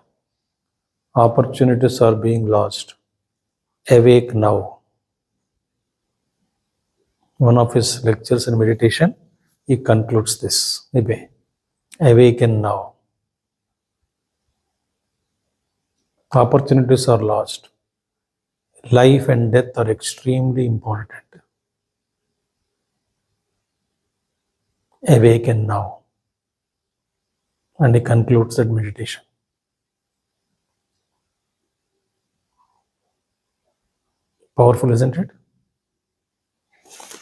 Opportunities are being lost. Awake now. One of his lectures and meditation, he concludes this. Awaken now. Opportunities are lost. Life and death are extremely important. Awaken now. And he concludes that meditation. Powerful, isn't it?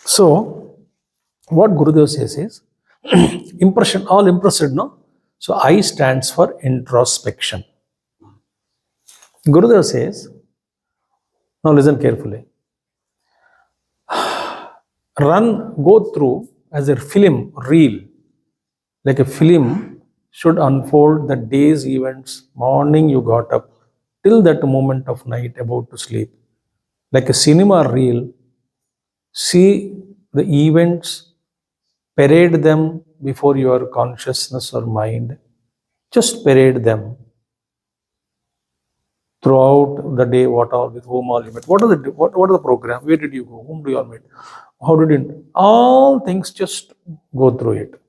So, what Gurudev says is, impression, all impressed, no? So, I stands for introspection. Gurudev says, now listen carefully. go through as a film reel, like a film should unfold the day's events. Morning you got up till that moment of night about to sleep, like a cinema reel. See the events, parade them before your consciousness or mind. Just parade them throughout the day. What all, with whom all you met? What are the program? Where did you go? Whom do you all meet? How did you? All things, just go through it.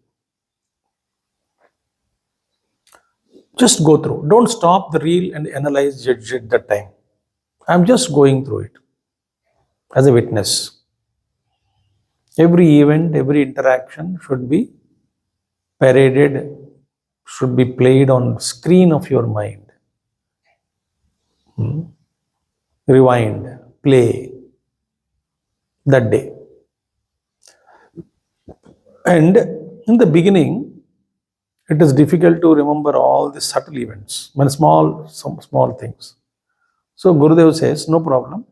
Just go through. Don't stop the reel and analyze, judge at that time. I'm just going through it as a witness. Every event, every interaction should be paraded, should be played on screen of your mind. Rewind, play that day. And in the beginning, it is difficult to remember all the subtle events, some small things. So Gurudev says, no problem.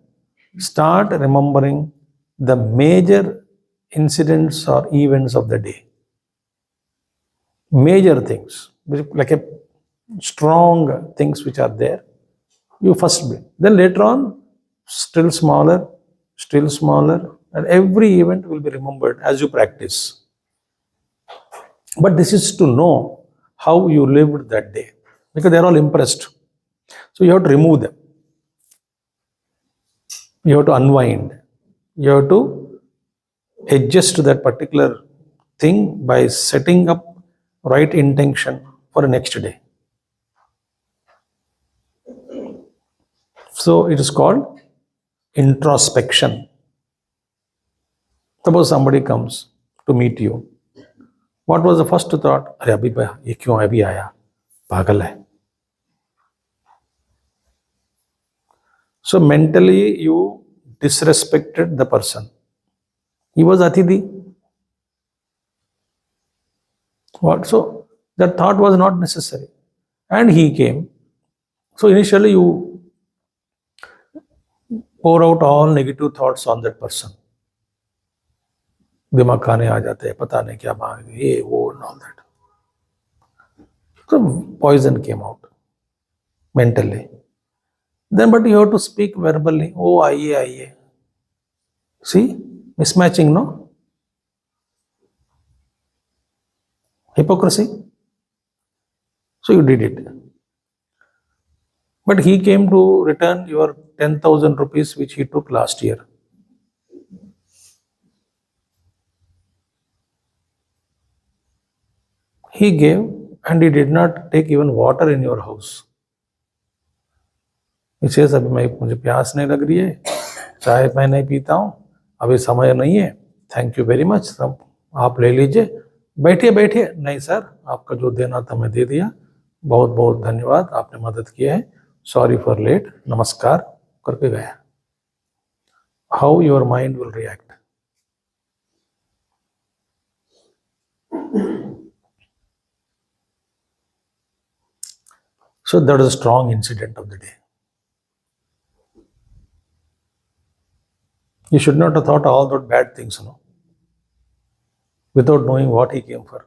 Start remembering the major incidents or events of the day. Major things, like a strong things which are there. You first bring. Then later on, still smaller, and every event will be remembered as you practice. But this is to know how you lived that day, because they are all impressed. So you have to remove them. You have to unwind. You have to adjust to that particular thing by setting up right intention for the next day. So it is called introspection. Suppose somebody comes to meet you. What was the first thought? अरे अभी ये क्यों अभी आया? पागल है. So mentally you disrespected the person. He was Atithi. What? So that thought was not necessary. And he came. So initially you pour out all negative thoughts on that person. दिमाग खाने आ जाते हैं, पता नहीं क्या मांग ये वो and all that. So poison came out mentally. Then but you have to speak verbally. Oh, आइए. See, mismatching, no? Hypocrisy. So you did it. But he came to return your 10,000 rupees which he took last year. He gave and he did not take even water in your house. He says, अभी मुझे प्यास नहीं लग रही है, चाय मैं नहीं पीता हूँ, अभी समय नहीं है, थैंक यू वेरी मच, आप ले लीजिए, बैठिए. नहीं सर, आपका जो देना था मैं दे दिया, बहुत बहुत धन्यवाद, आपने मदद किया है, सॉरी फॉर लेट, नमस्कार करके गया. How your mind will react? So that is a strong incident of the day. You should not have thought all those bad things, without knowing what he came for.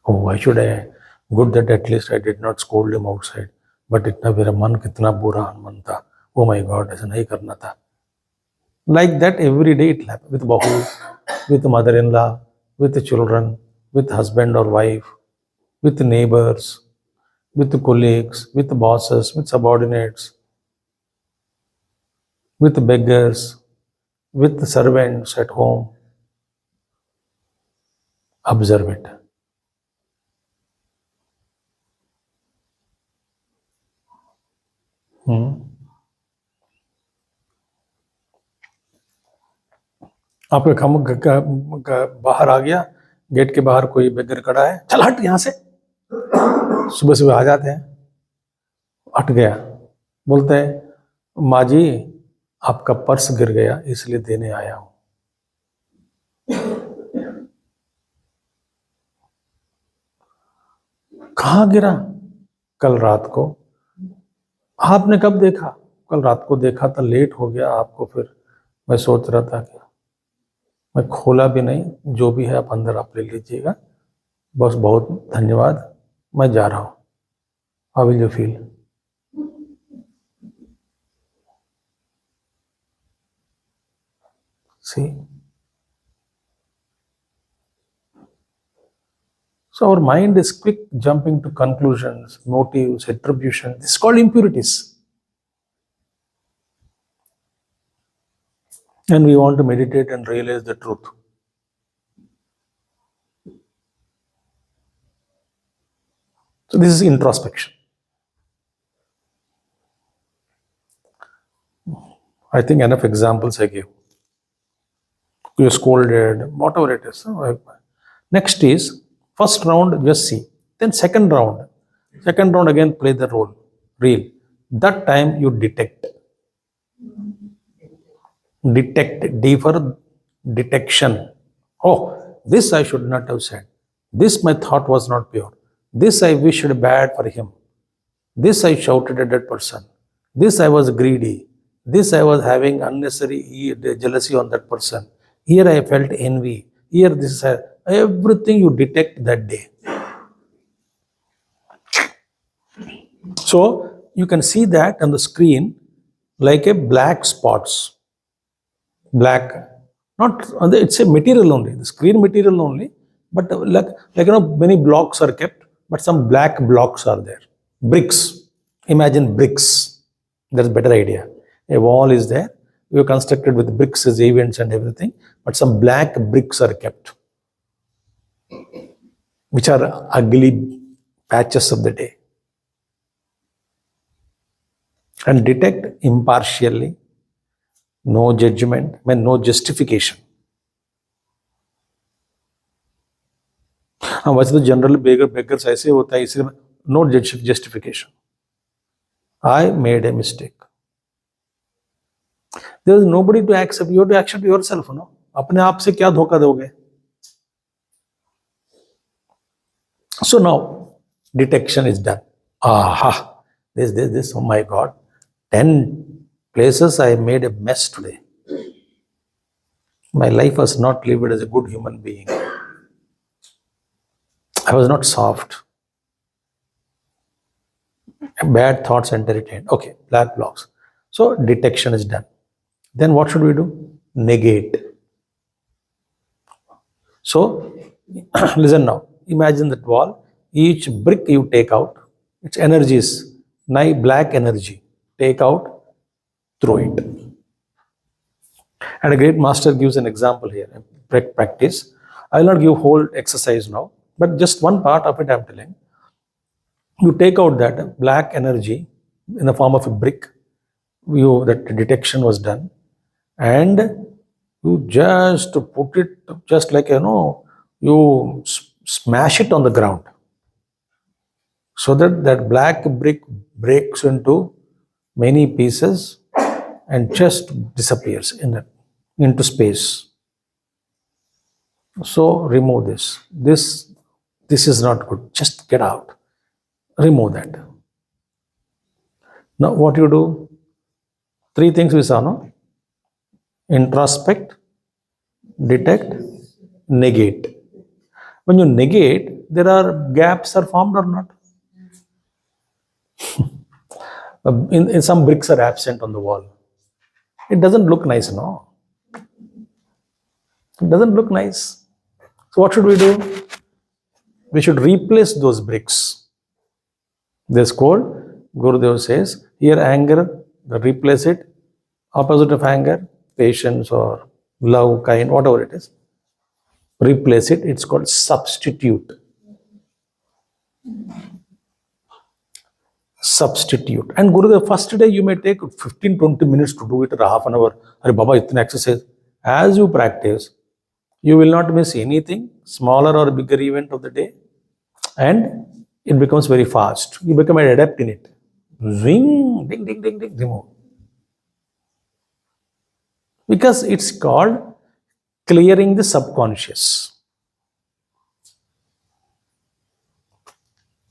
Oh, why should I? Good that at least I did not scold him outside. But itna मेरा मन कितना बुरा मन था. Oh my God, ऐसा नहीं करना था. Like that every day it happens with bahu, with mother-in-law, with the children, with husband or wife, with neighbors, with colleagues, with bosses, with subordinates, with beggars, with servants at home. Observe it. आपके बाहर आ गया, gate के बाहर कोई बेगर खड़ा है, चल हट यहाँ से. सुबह सुबह आ जाते हैं, हट गया, बोलते हैं माँ जी आपका पर्स गिर गया इसलिए देने आया हूं. कहाँ गिरा? कल रात को. आपने कब देखा? कल रात को देखा था, लेट हो गया आपको, फिर मैं सोच रहा था कि मैं खोला भी नहीं, जो भी है आप अंदर आप ले लीजिएगा। बस बहुत धन्यवाद, मैं जा रहा हूँ। How will you feel? See? So our mind is quick jumping to conclusions, motives, attribution. This is called impurities. And we want to meditate and realize the truth. So this is introspection. I think enough examples I gave. You scolded, whatever it is. Next is first round, just see. Then second round. Second round again play the role, real. That time you detect. Detect, D for detection. Oh, this I should not have said. This my thought was not pure. This I wished bad for him. This I shouted at that person. This I was greedy. This I was having unnecessary jealousy on that person. Here I felt envy. Here this is everything you detect that day. So you can see that on the screen like a black spots. Black, not it's a material only, the screen material only, but like many blocks are kept, but some black blocks are there. Bricks. Imagine bricks. That's a better idea. A wall is there. We constructed with bricks as events and everything, but some black bricks are kept, which are ugly patches of the day. And detect impartially, no judgment, no justification. हाँ, वैसे तो general beggars ऐसे होता है, इसलिए no justification. I made a mistake. There is nobody to accept. You have to accept yourself. No, अपने आप से क्या धोखा दोगे? So now detection is done. Aha, this. Oh my God, 10 places I made a mess today. My life was not lived as a good human being. I was not soft. Bad thoughts entertained. Okay, black blocks. So detection is done. Then what should we do? Negate. So listen now. Imagine that wall. Each brick you take out, its energy is black energy. Take out, throw it. And a great master gives an example here. Practice. I will not give whole exercise now, but just one part of it I am telling. You take out that black energy in the form of a brick. That detection was done, and you just put it, just like you smash it on the ground, so that black brick breaks into many pieces and just disappears into space. So remove this. This is not good. Just get out. Remove that. Now what you do? 3 things we saw, no? Introspect, detect, negate. When you negate, there are gaps are formed or not? In some bricks are absent on the wall. It doesn't look nice, no? It doesn't look nice. So what should we do? We should replace those bricks. This code, Gurudev says, here anger, replace it. Opposite of anger, patience or love, kind, whatever it is. Replace it. It's called substitute. Substitute. And Gurudev, first day you may take 15-20 minutes to do it, or half an hour. Arey Baba, itna exercise. As you practice, you will not miss anything, smaller or bigger event of the day, and it becomes very fast. You become an adept in it. Ring, ding, ding, ding, ding, remove. Because it's called clearing the subconscious.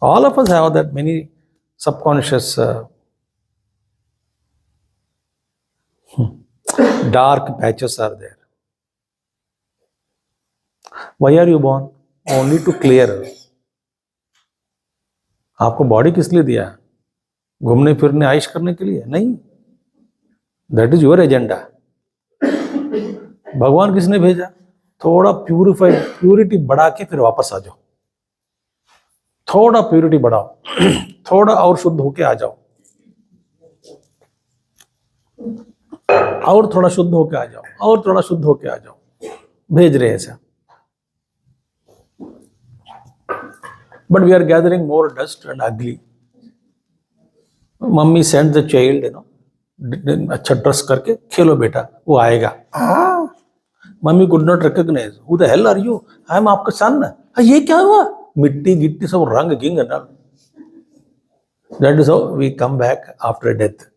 All of us have that many subconscious dark patches are there. Why are you born? Only to clear. आपको body किस लिए दिया? घूमने फिरने आइश करने के लिए नहीं. That is your agenda. भगवान किसने भेजा? थोड़ा प्यूरिटी बढ़ा के फिर वापस आ जाओ. थोड़ा प्यूरिटी बढ़ाओ, थोड़ा और शुद्ध होके आ जाओ, और थोड़ा शुद्ध होके आ जाओ, और थोड़ा शुद्ध होके आ जाओ. भेज रहे हैं ऐसा. But we are gathering more dust and ugly. Mummy send the child, अच्छा ड्रेस करके, खेलो बेटा, वो आएगा. Mummy could not recognise, who the hell are you? I am आपका सन. ये क्या हुआ? मिट्टी गिट्टी सब रंग गिंग. That is how we come back after death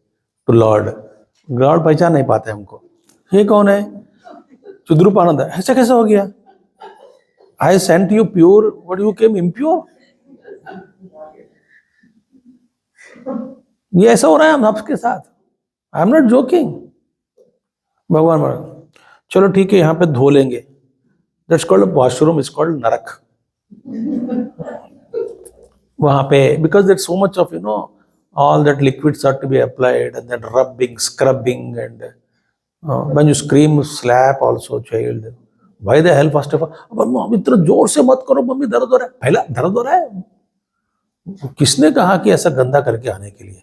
to lord. God पहचान नहीं पाते हमको. ये कौन है? चिद्रूपानंद. ऐसा कैसा हो गया? I sent you pure, but you came impure. ये ऐसा हो रहा है हम आपके साथ. I am not joking. भगवान बोला चलो ठीक है, यहाँ पे धो लेंगे. That's called washroom, is called नरक. वहां पे because that so much of all that liquids are to be applied, and then rubbing, scrubbing, and when you scream, slap also child. Why the hell? First of all, अब इतना जोर से मत करो, mummy दर्द हो रहा है. पहला दर्द हो रहा है. किसने कहा कि ऐसा गंदा करके आने के लिए?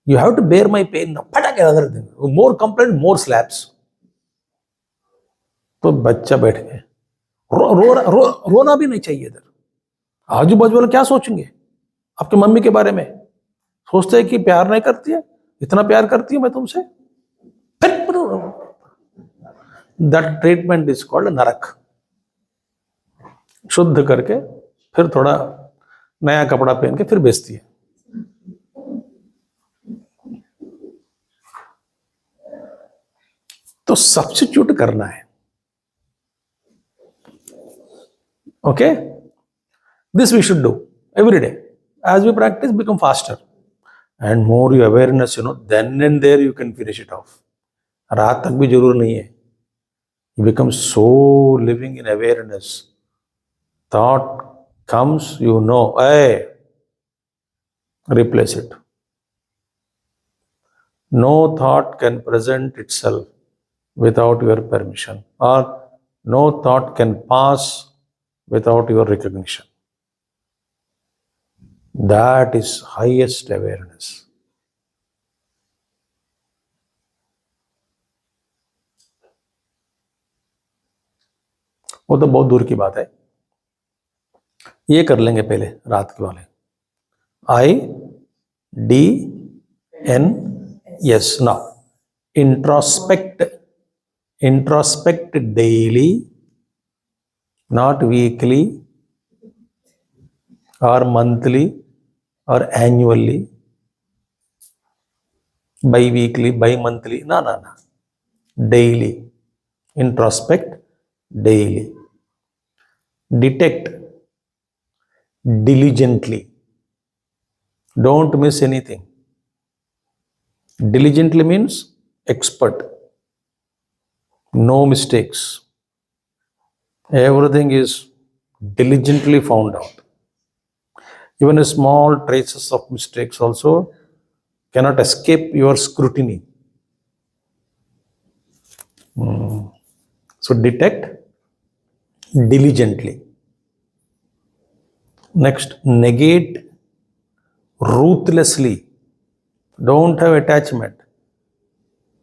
You have to bear my pain now. फटा के another thing. More complaint, more slaps. तो बच्चा बैठ गए. रोना भी नहीं चाहिए इधर. आजू बाजू वाले क्या सोचेंगे आपके मम्मी के बारे में? सोचते हैं कि प्यार नहीं करती है. इतना प्यार करती हूं मैं तुमसे. दैट ट्रीटमेंट इज कॉल्ड नरक. शुद्ध करके फिर थोड़ा नया कपड़ा पहन के फिर बेचती है. तो सब्स्टिट्यूट करना है. Okay, this we should do every day. As we practise, become faster. And more you awareness, then and there you can finish it off. रात तक भी जरूर नहीं है. You become so living in awareness. Thought comes, hey, replace it. No thought can present itself without your permission, or no thought can pass without your recognition. That is highest awareness. वो तो बहुत दूर की बात है. ये कर लेंगे पहले रात के वाले. IDNS. Now introspect daily, not weekly or monthly or annually, bi-weekly, bi-monthly. No. Daily. Introspect daily. Detect diligently. Don't miss anything. Diligently means expert. No mistakes. Everything is diligently found out. Even a small traces of mistakes also cannot escape your scrutiny. So detect diligently. Next, negate ruthlessly. Don't have attachment.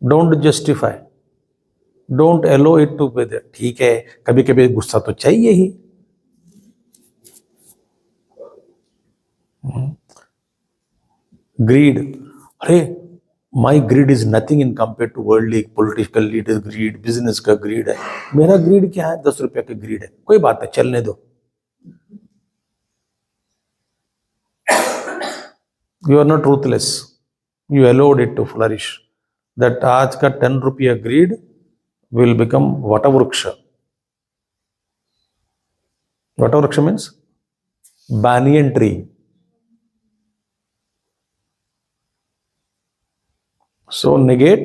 Don't justify. Don't allow it to be there. ठीक है, कभी कभी गुस्सा तो चाहिए ही. Greed. अरे my greed is nothing in compared to worldly political leaders greed, business का greed है. मेरा greed क्या है? 10 रुपया का greed है. कोई बात नहीं, चलने दो. You are not ruthless. You allowed it to flourish. That आज का 10 रुपया greed will become Vatavruksha. Vatavruksha means banyan tree. So negate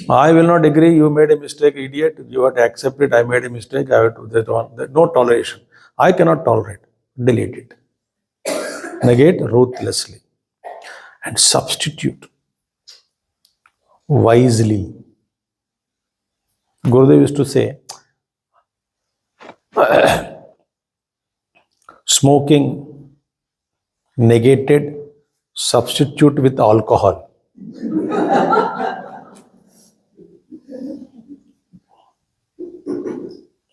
I will not agree. You made a mistake, idiot. You have to accept it. I made a mistake. I have to. No toleration. I cannot tolerate. Delete it. Negate ruthlessly and substitute wisely. Gurudev used to say, smoking negated, substitute with alcohol.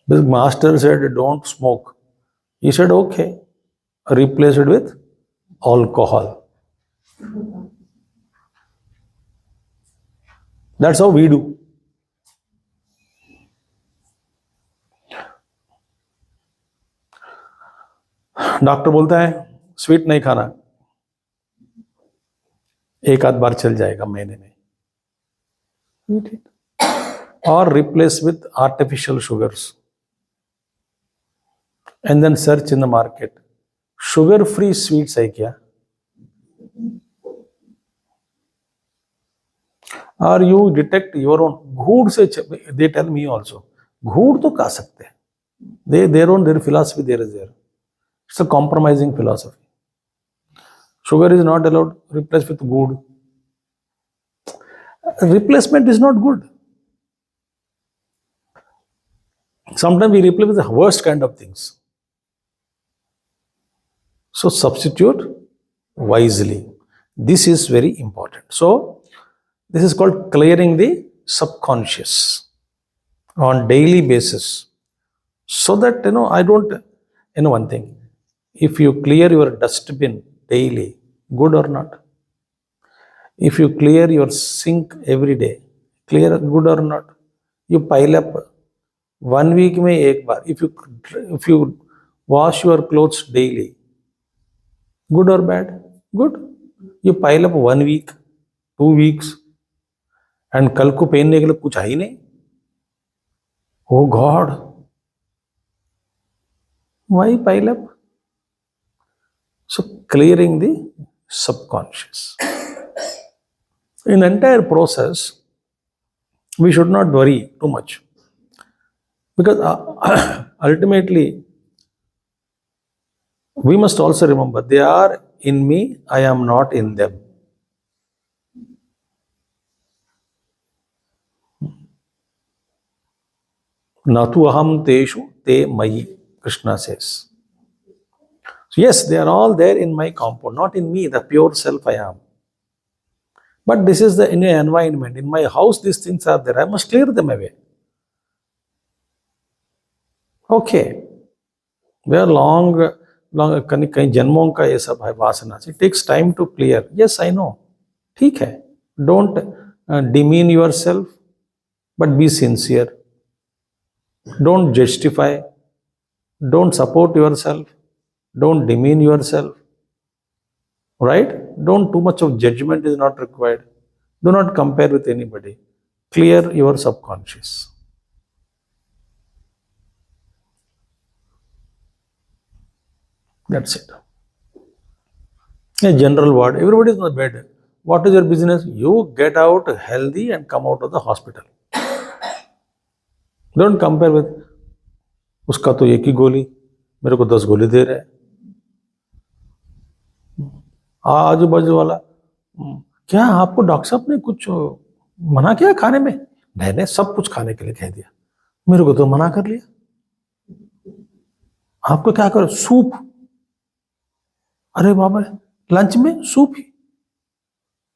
The master said, don't smoke. He said, okay, replace it with alcohol. That's how we do. Doctor बोलता है sweet नहीं खाना, एक आध बार चल जाएगा महीने में, और replace with artificial sugars and then search in the market, sugar free sweets है क्या, और यू डिटेक्ट योर ओन घूड़ से, दे टेल मी ऑल्सो, घूड़ तो खा सकते हैं, their own their philosophy there is there, it's a compromising philosophy. Sugar is not allowed, replace with good. Replacement is not good. Sometimes we replace with the worst kind of things. So substitute wisely. This is very important. So this is called clearing the subconscious on daily basis. So that, I don't, one thing, if you clear your dustbin daily, good or not? If you clear your sink every day, clear, good or not? You pile up 1 week में एक बार. If you wash your clothes daily, good or bad? Good. You pile up 1 week, 2 weeks, and कल को पहनने के लिए कुछ है ही नहीं. Oh God, why pile up? So clearing the subconscious. In the entire process, we should not worry too much, because ultimately we must also remember they are in me, I am not in them. Natu aham teshu te mayi, Krishna says. So yes, they are all there in my compound, not in me, the pure self I am. But this is the environment. In my house, these things are there. I must clear them away. Okay. They are long, कई जन्मों का ये सब है वासना. It takes time to clear. Yes, I know. ठीक है. Don't demean yourself, but be sincere. Don't justify. Don't support yourself. Don't demean yourself. Right? Don't too much of judgment is not required. Do not compare with anybody. Clear your subconscious. That's it. A general word. Everybody is in the bed. What is your business? You get out healthy and come out of the hospital. Don't compare with उसका तो एक ही गोली, मेरे को 10 गोली दे रहा है. आजू बाजू वाला, क्या आपको डॉक्टर साहब ने कुछ मना किया खाने में? मैंने सब कुछ खाने के लिए कह दिया, मेरे को तो मना कर लिया. आपको क्या करो? सूप. अरे बाबा, लंच में सूप ही,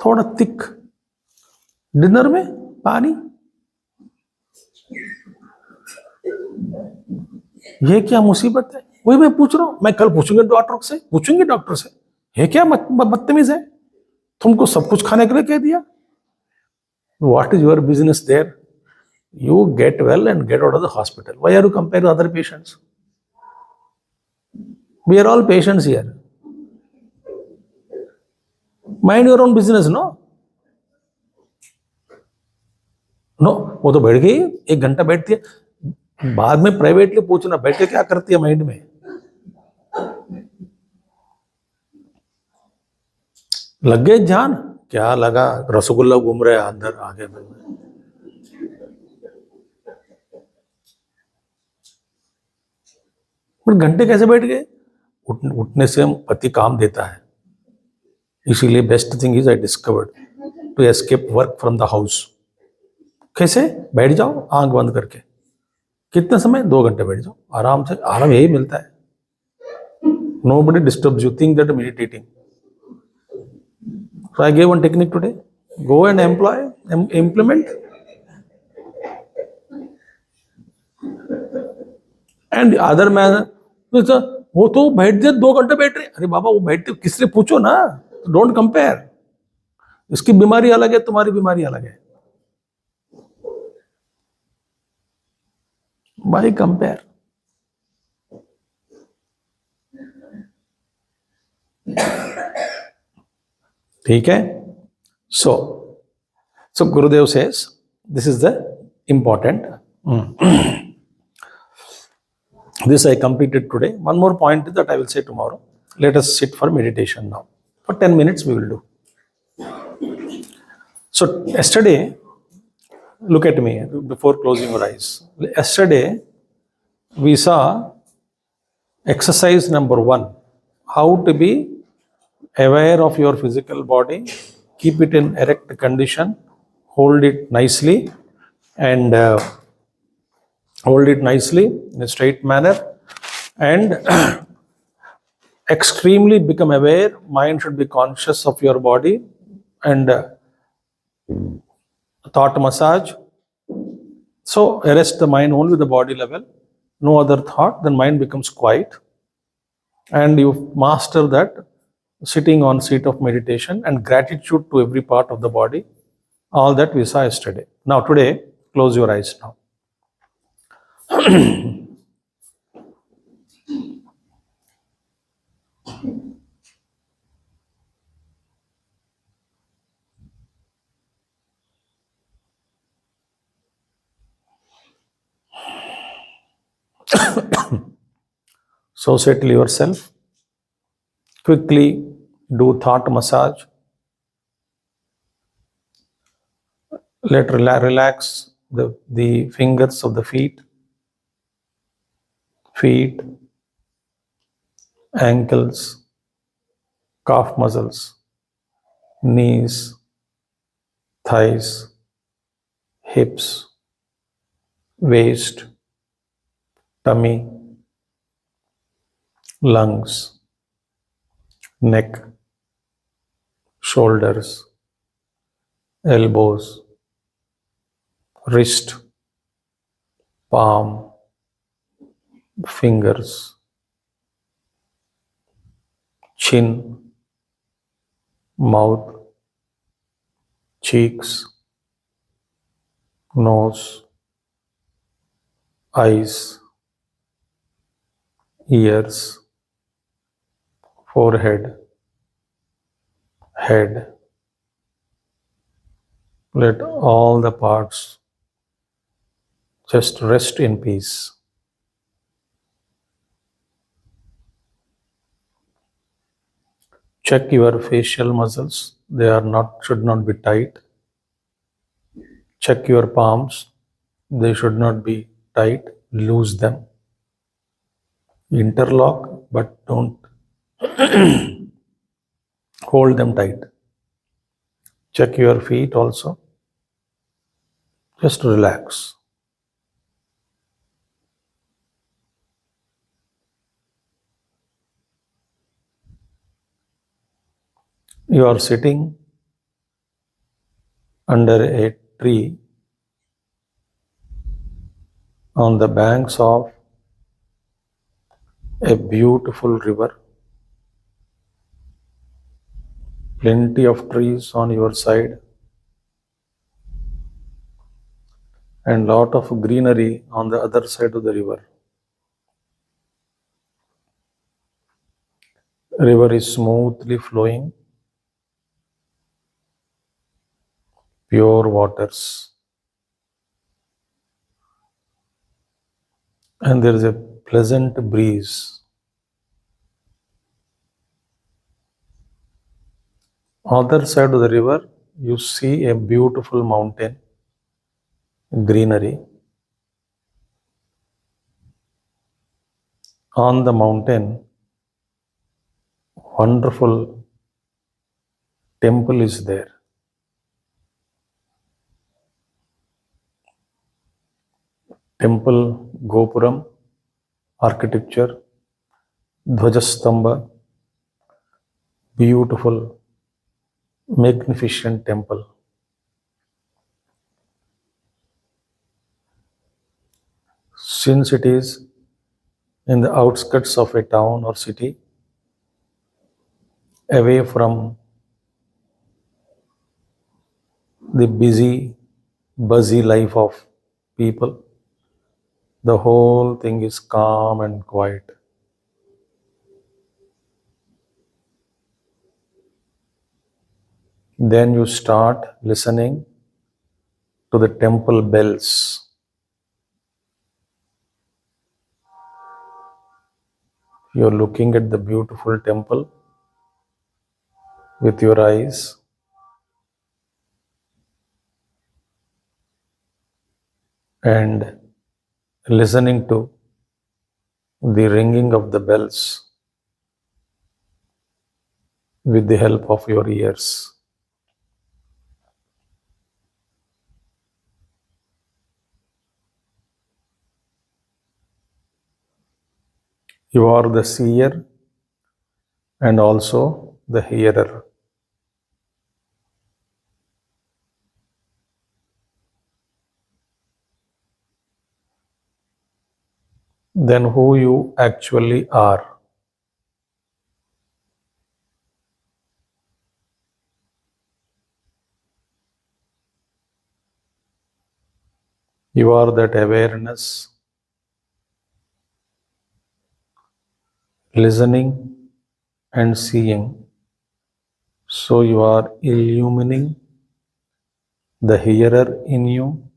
थोड़ा थिक. डिनर में पानी. ये क्या मुसीबत है? वही मैं पूछ रहा हूं. मैं कल पूछूंगी डॉक्टर से, ये क्या बदतमीज है, तुमको सब कुछ खाने के लिए कह दिया. What is your business there? You get well and get out of the hospital. Why are you comparing with other patients? We are all patients here. Mind your own business, no? No, वो तो बैठ गई, 1 घंटा बैठती है, बाद में privately पूछना बैठ के क्या करती है माइंड में. लग गए ध्यान, क्या लगा? रसगुल्ला घूम रहे अंदर आगे में. पर घंटे कैसे बैठ गए? उठने से हम पति काम देता है, इसीलिए best thing is I discovered to escape work from the house. कैसे? बैठ जाओ आंख बंद करके, कितने समय? 2 घंटे बैठ जाओ आराम से, आराम यही मिलता है। Nobody disturbs you. Think that meditating. So I gave one technique today. Go and implement. And other man, वो तो बैठ दे 2 घंटे बैठ रहे। अरे बाबा वो बैठते किससे पूछो ना, डोंट कंपेयर। इसकी बीमारी अलग है, तुम्हारी बीमारी अलग है। भाई कंपेयर। ठीक है? So Gurudev says this is the important. This I completed today. One more point that I will say tomorrow. Let us sit for meditation now. For 10 minutes we will do. So yesterday, look at me before closing your eyes. Yesterday we saw exercise number 1, how to be aware of your physical body, keep it in erect condition, hold it nicely and hold it nicely in a straight manner, and extremely become aware. Mind should be conscious of your body, and thought massage. So arrest the mind only with the body level, no other thought, then mind becomes quiet, and you master that sitting on seat of meditation and gratitude to every part of the body. All that we saw yesterday. Now today, close your eyes now. So settle yourself. Quickly do thought massage. Let relax the fingers of the feet, ankles, calf muscles, knees, thighs, hips, waist, tummy, lungs, neck, shoulders, elbows, wrist, palm, fingers, chin, mouth, cheeks, nose, eyes, ears, forehead, head. Let all the parts just rest in peace. Check your facial muscles. They should not be tight. Check your palms. They should not be tight. Loose them. Interlock, but don't hold them tight. Check your feet also. Just relax. You are sitting under a tree on the banks of a beautiful river. Plenty of trees on your side and lot of greenery on the other side of the river. River is smoothly flowing, pure waters, and there is a pleasant breeze. Other side of the river, you see a beautiful mountain, greenery, On the mountain, wonderful temple is there. Temple Gopuram, architecture, Dhwajastamba, beautiful, magnificent temple. Since it is in the outskirts of a town or city, away from the busy, buzzy life of people, the whole thing is calm and quiet. Then you start listening to the temple bells. You're looking at the beautiful temple with your eyes and listening to the ringing of the bells with the help of your ears. You are the seer and also the hearer. Then who you actually are. You are that awareness, listening and seeing. So you are illumining the hearer in you,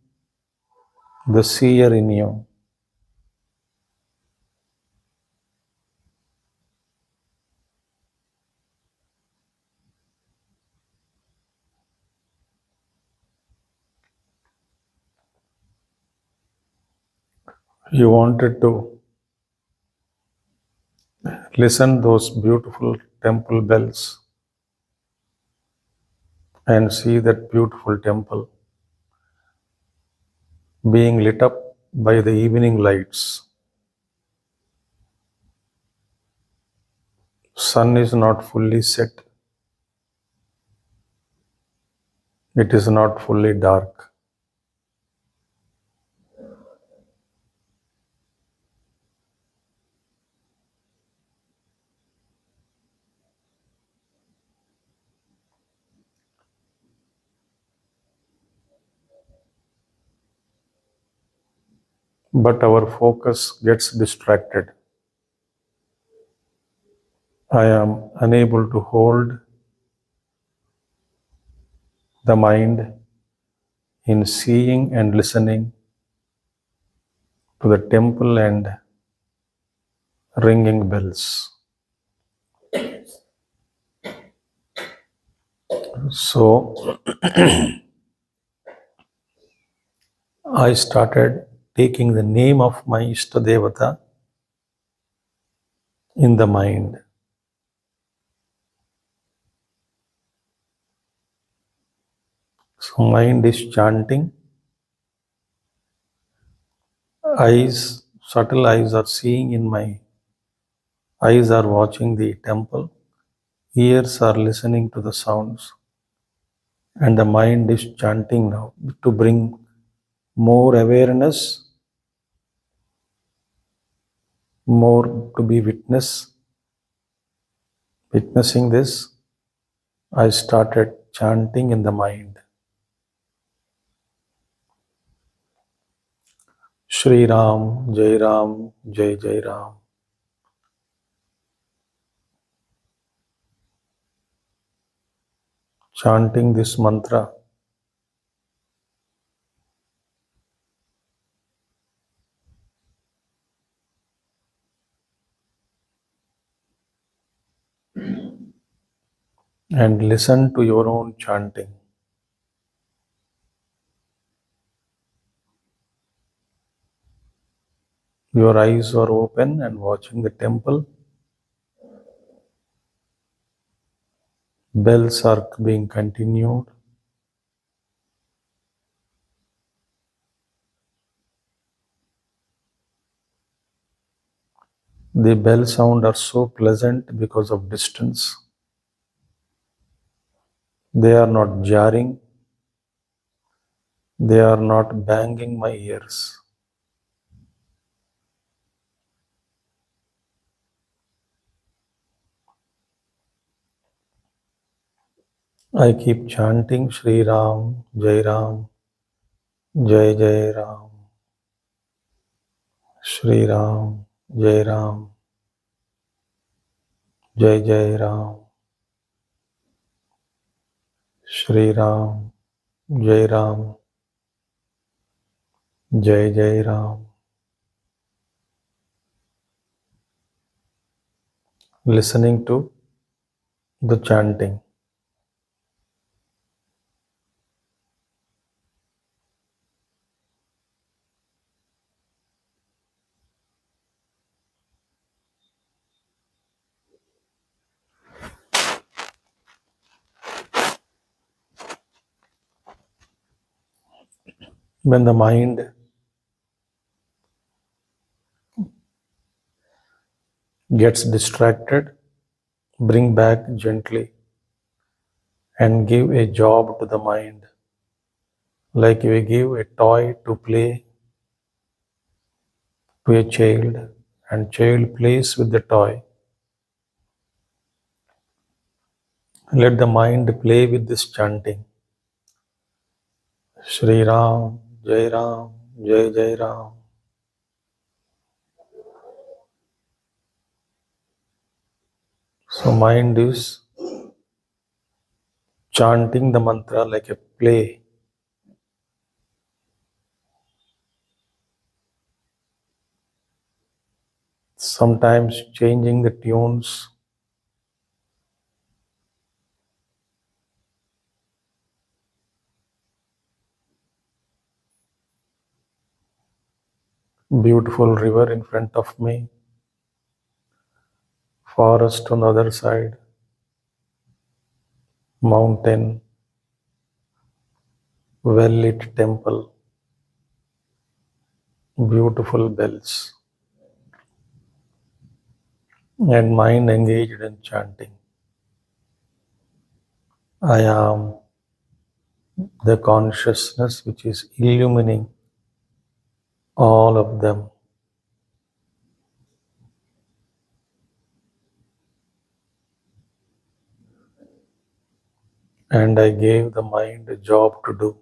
the seer in you. You wanted to listen those beautiful temple bells and see that beautiful temple being lit up by the evening lights. Sun is not fully set. It is not fully dark. But our focus gets distracted. I am unable to hold the mind in seeing and listening to the temple and ringing bells. So I started taking the name of my Ishtadevata in the mind. So mind is chanting, eyes, subtle eyes are seeing in my eyes are watching the temple, ears are listening to the sounds, and the mind is chanting now to bring more awareness, more to be witnessing this. I started chanting in the mind. Shri Ram, Jai Jai Ram. Chanting this mantra and listen to your own chanting. Your eyes are open and watching the temple. Bells are being continued. The bell sound are so pleasant because of distance. They are not jarring. They are not banging my ears. I keep chanting Shri Ram, Jai Ram, Jai Jai Ram, Shri Ram, Jai Ram, Jai Jai Ram, Shri Ram, Jai Ram, Jai Jai Ram. Listening to the chanting. When the mind gets distracted, bring back gently and give a job to the mind. Like we give a toy to play to a child and child plays with the toy. Let the mind play with this chanting. Shri Ram, Jai Ram, Jai Jai Ram. So mind is chanting the mantra like a play. Sometimes changing the tunes, beautiful river in front of me, forest on the other side, mountain, well-lit temple, beautiful bells, and mind engaged in chanting. I am the consciousness which is illumining all of them. And I gave the mind a job to do.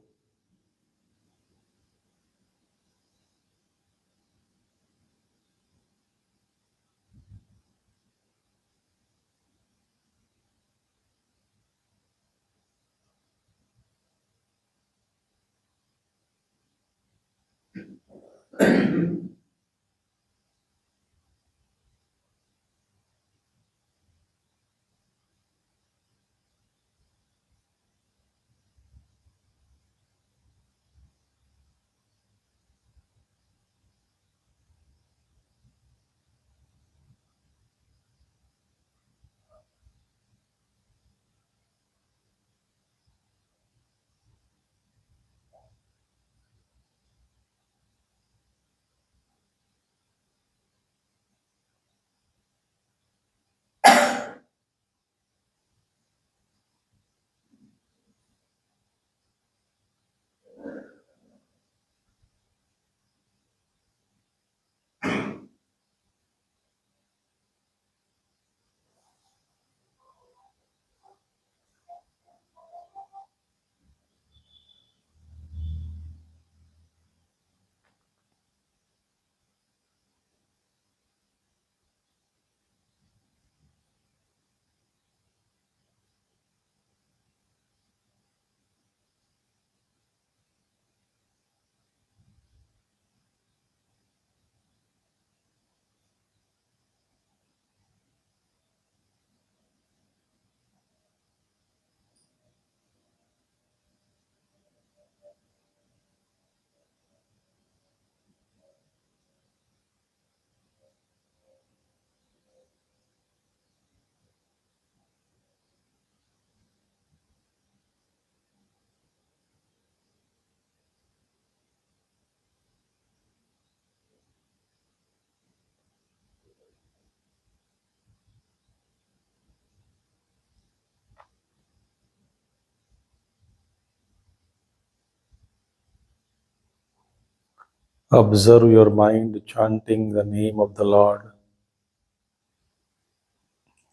Observe your mind chanting the name of the Lord.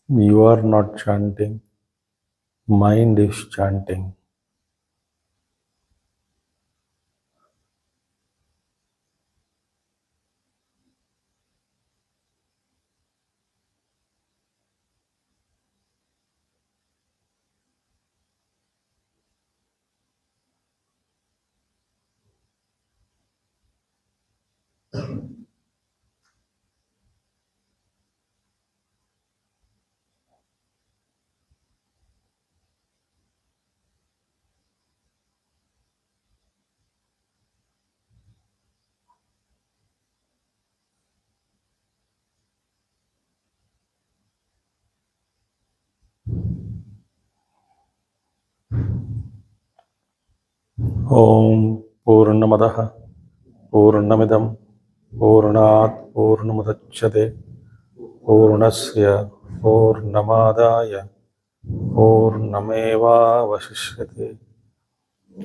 You are not chanting, mind is chanting. Om Purnamadaha Purnamidam Purnat Purnamudachyate Purnasya Purnamadaya Purnameva Vasishyate.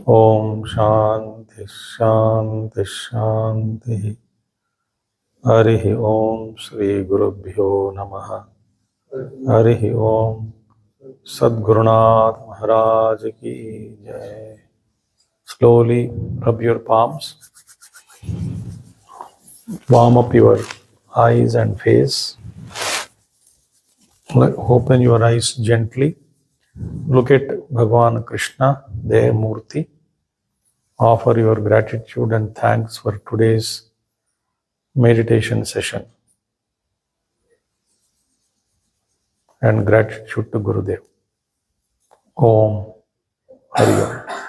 Om Shanti Shanti Shanti. Harihi Om Shri Gurubhyo Namaha. Harihi Om Sadgurunath Maharaj Ki Jai. Slowly rub your palms, warm up your eyes and face. Open your eyes gently. Look at Bhagavan Krishna, their Murti. Offer your gratitude and thanks for today's meditation session and gratitude to Gurudev. Om Hari Om.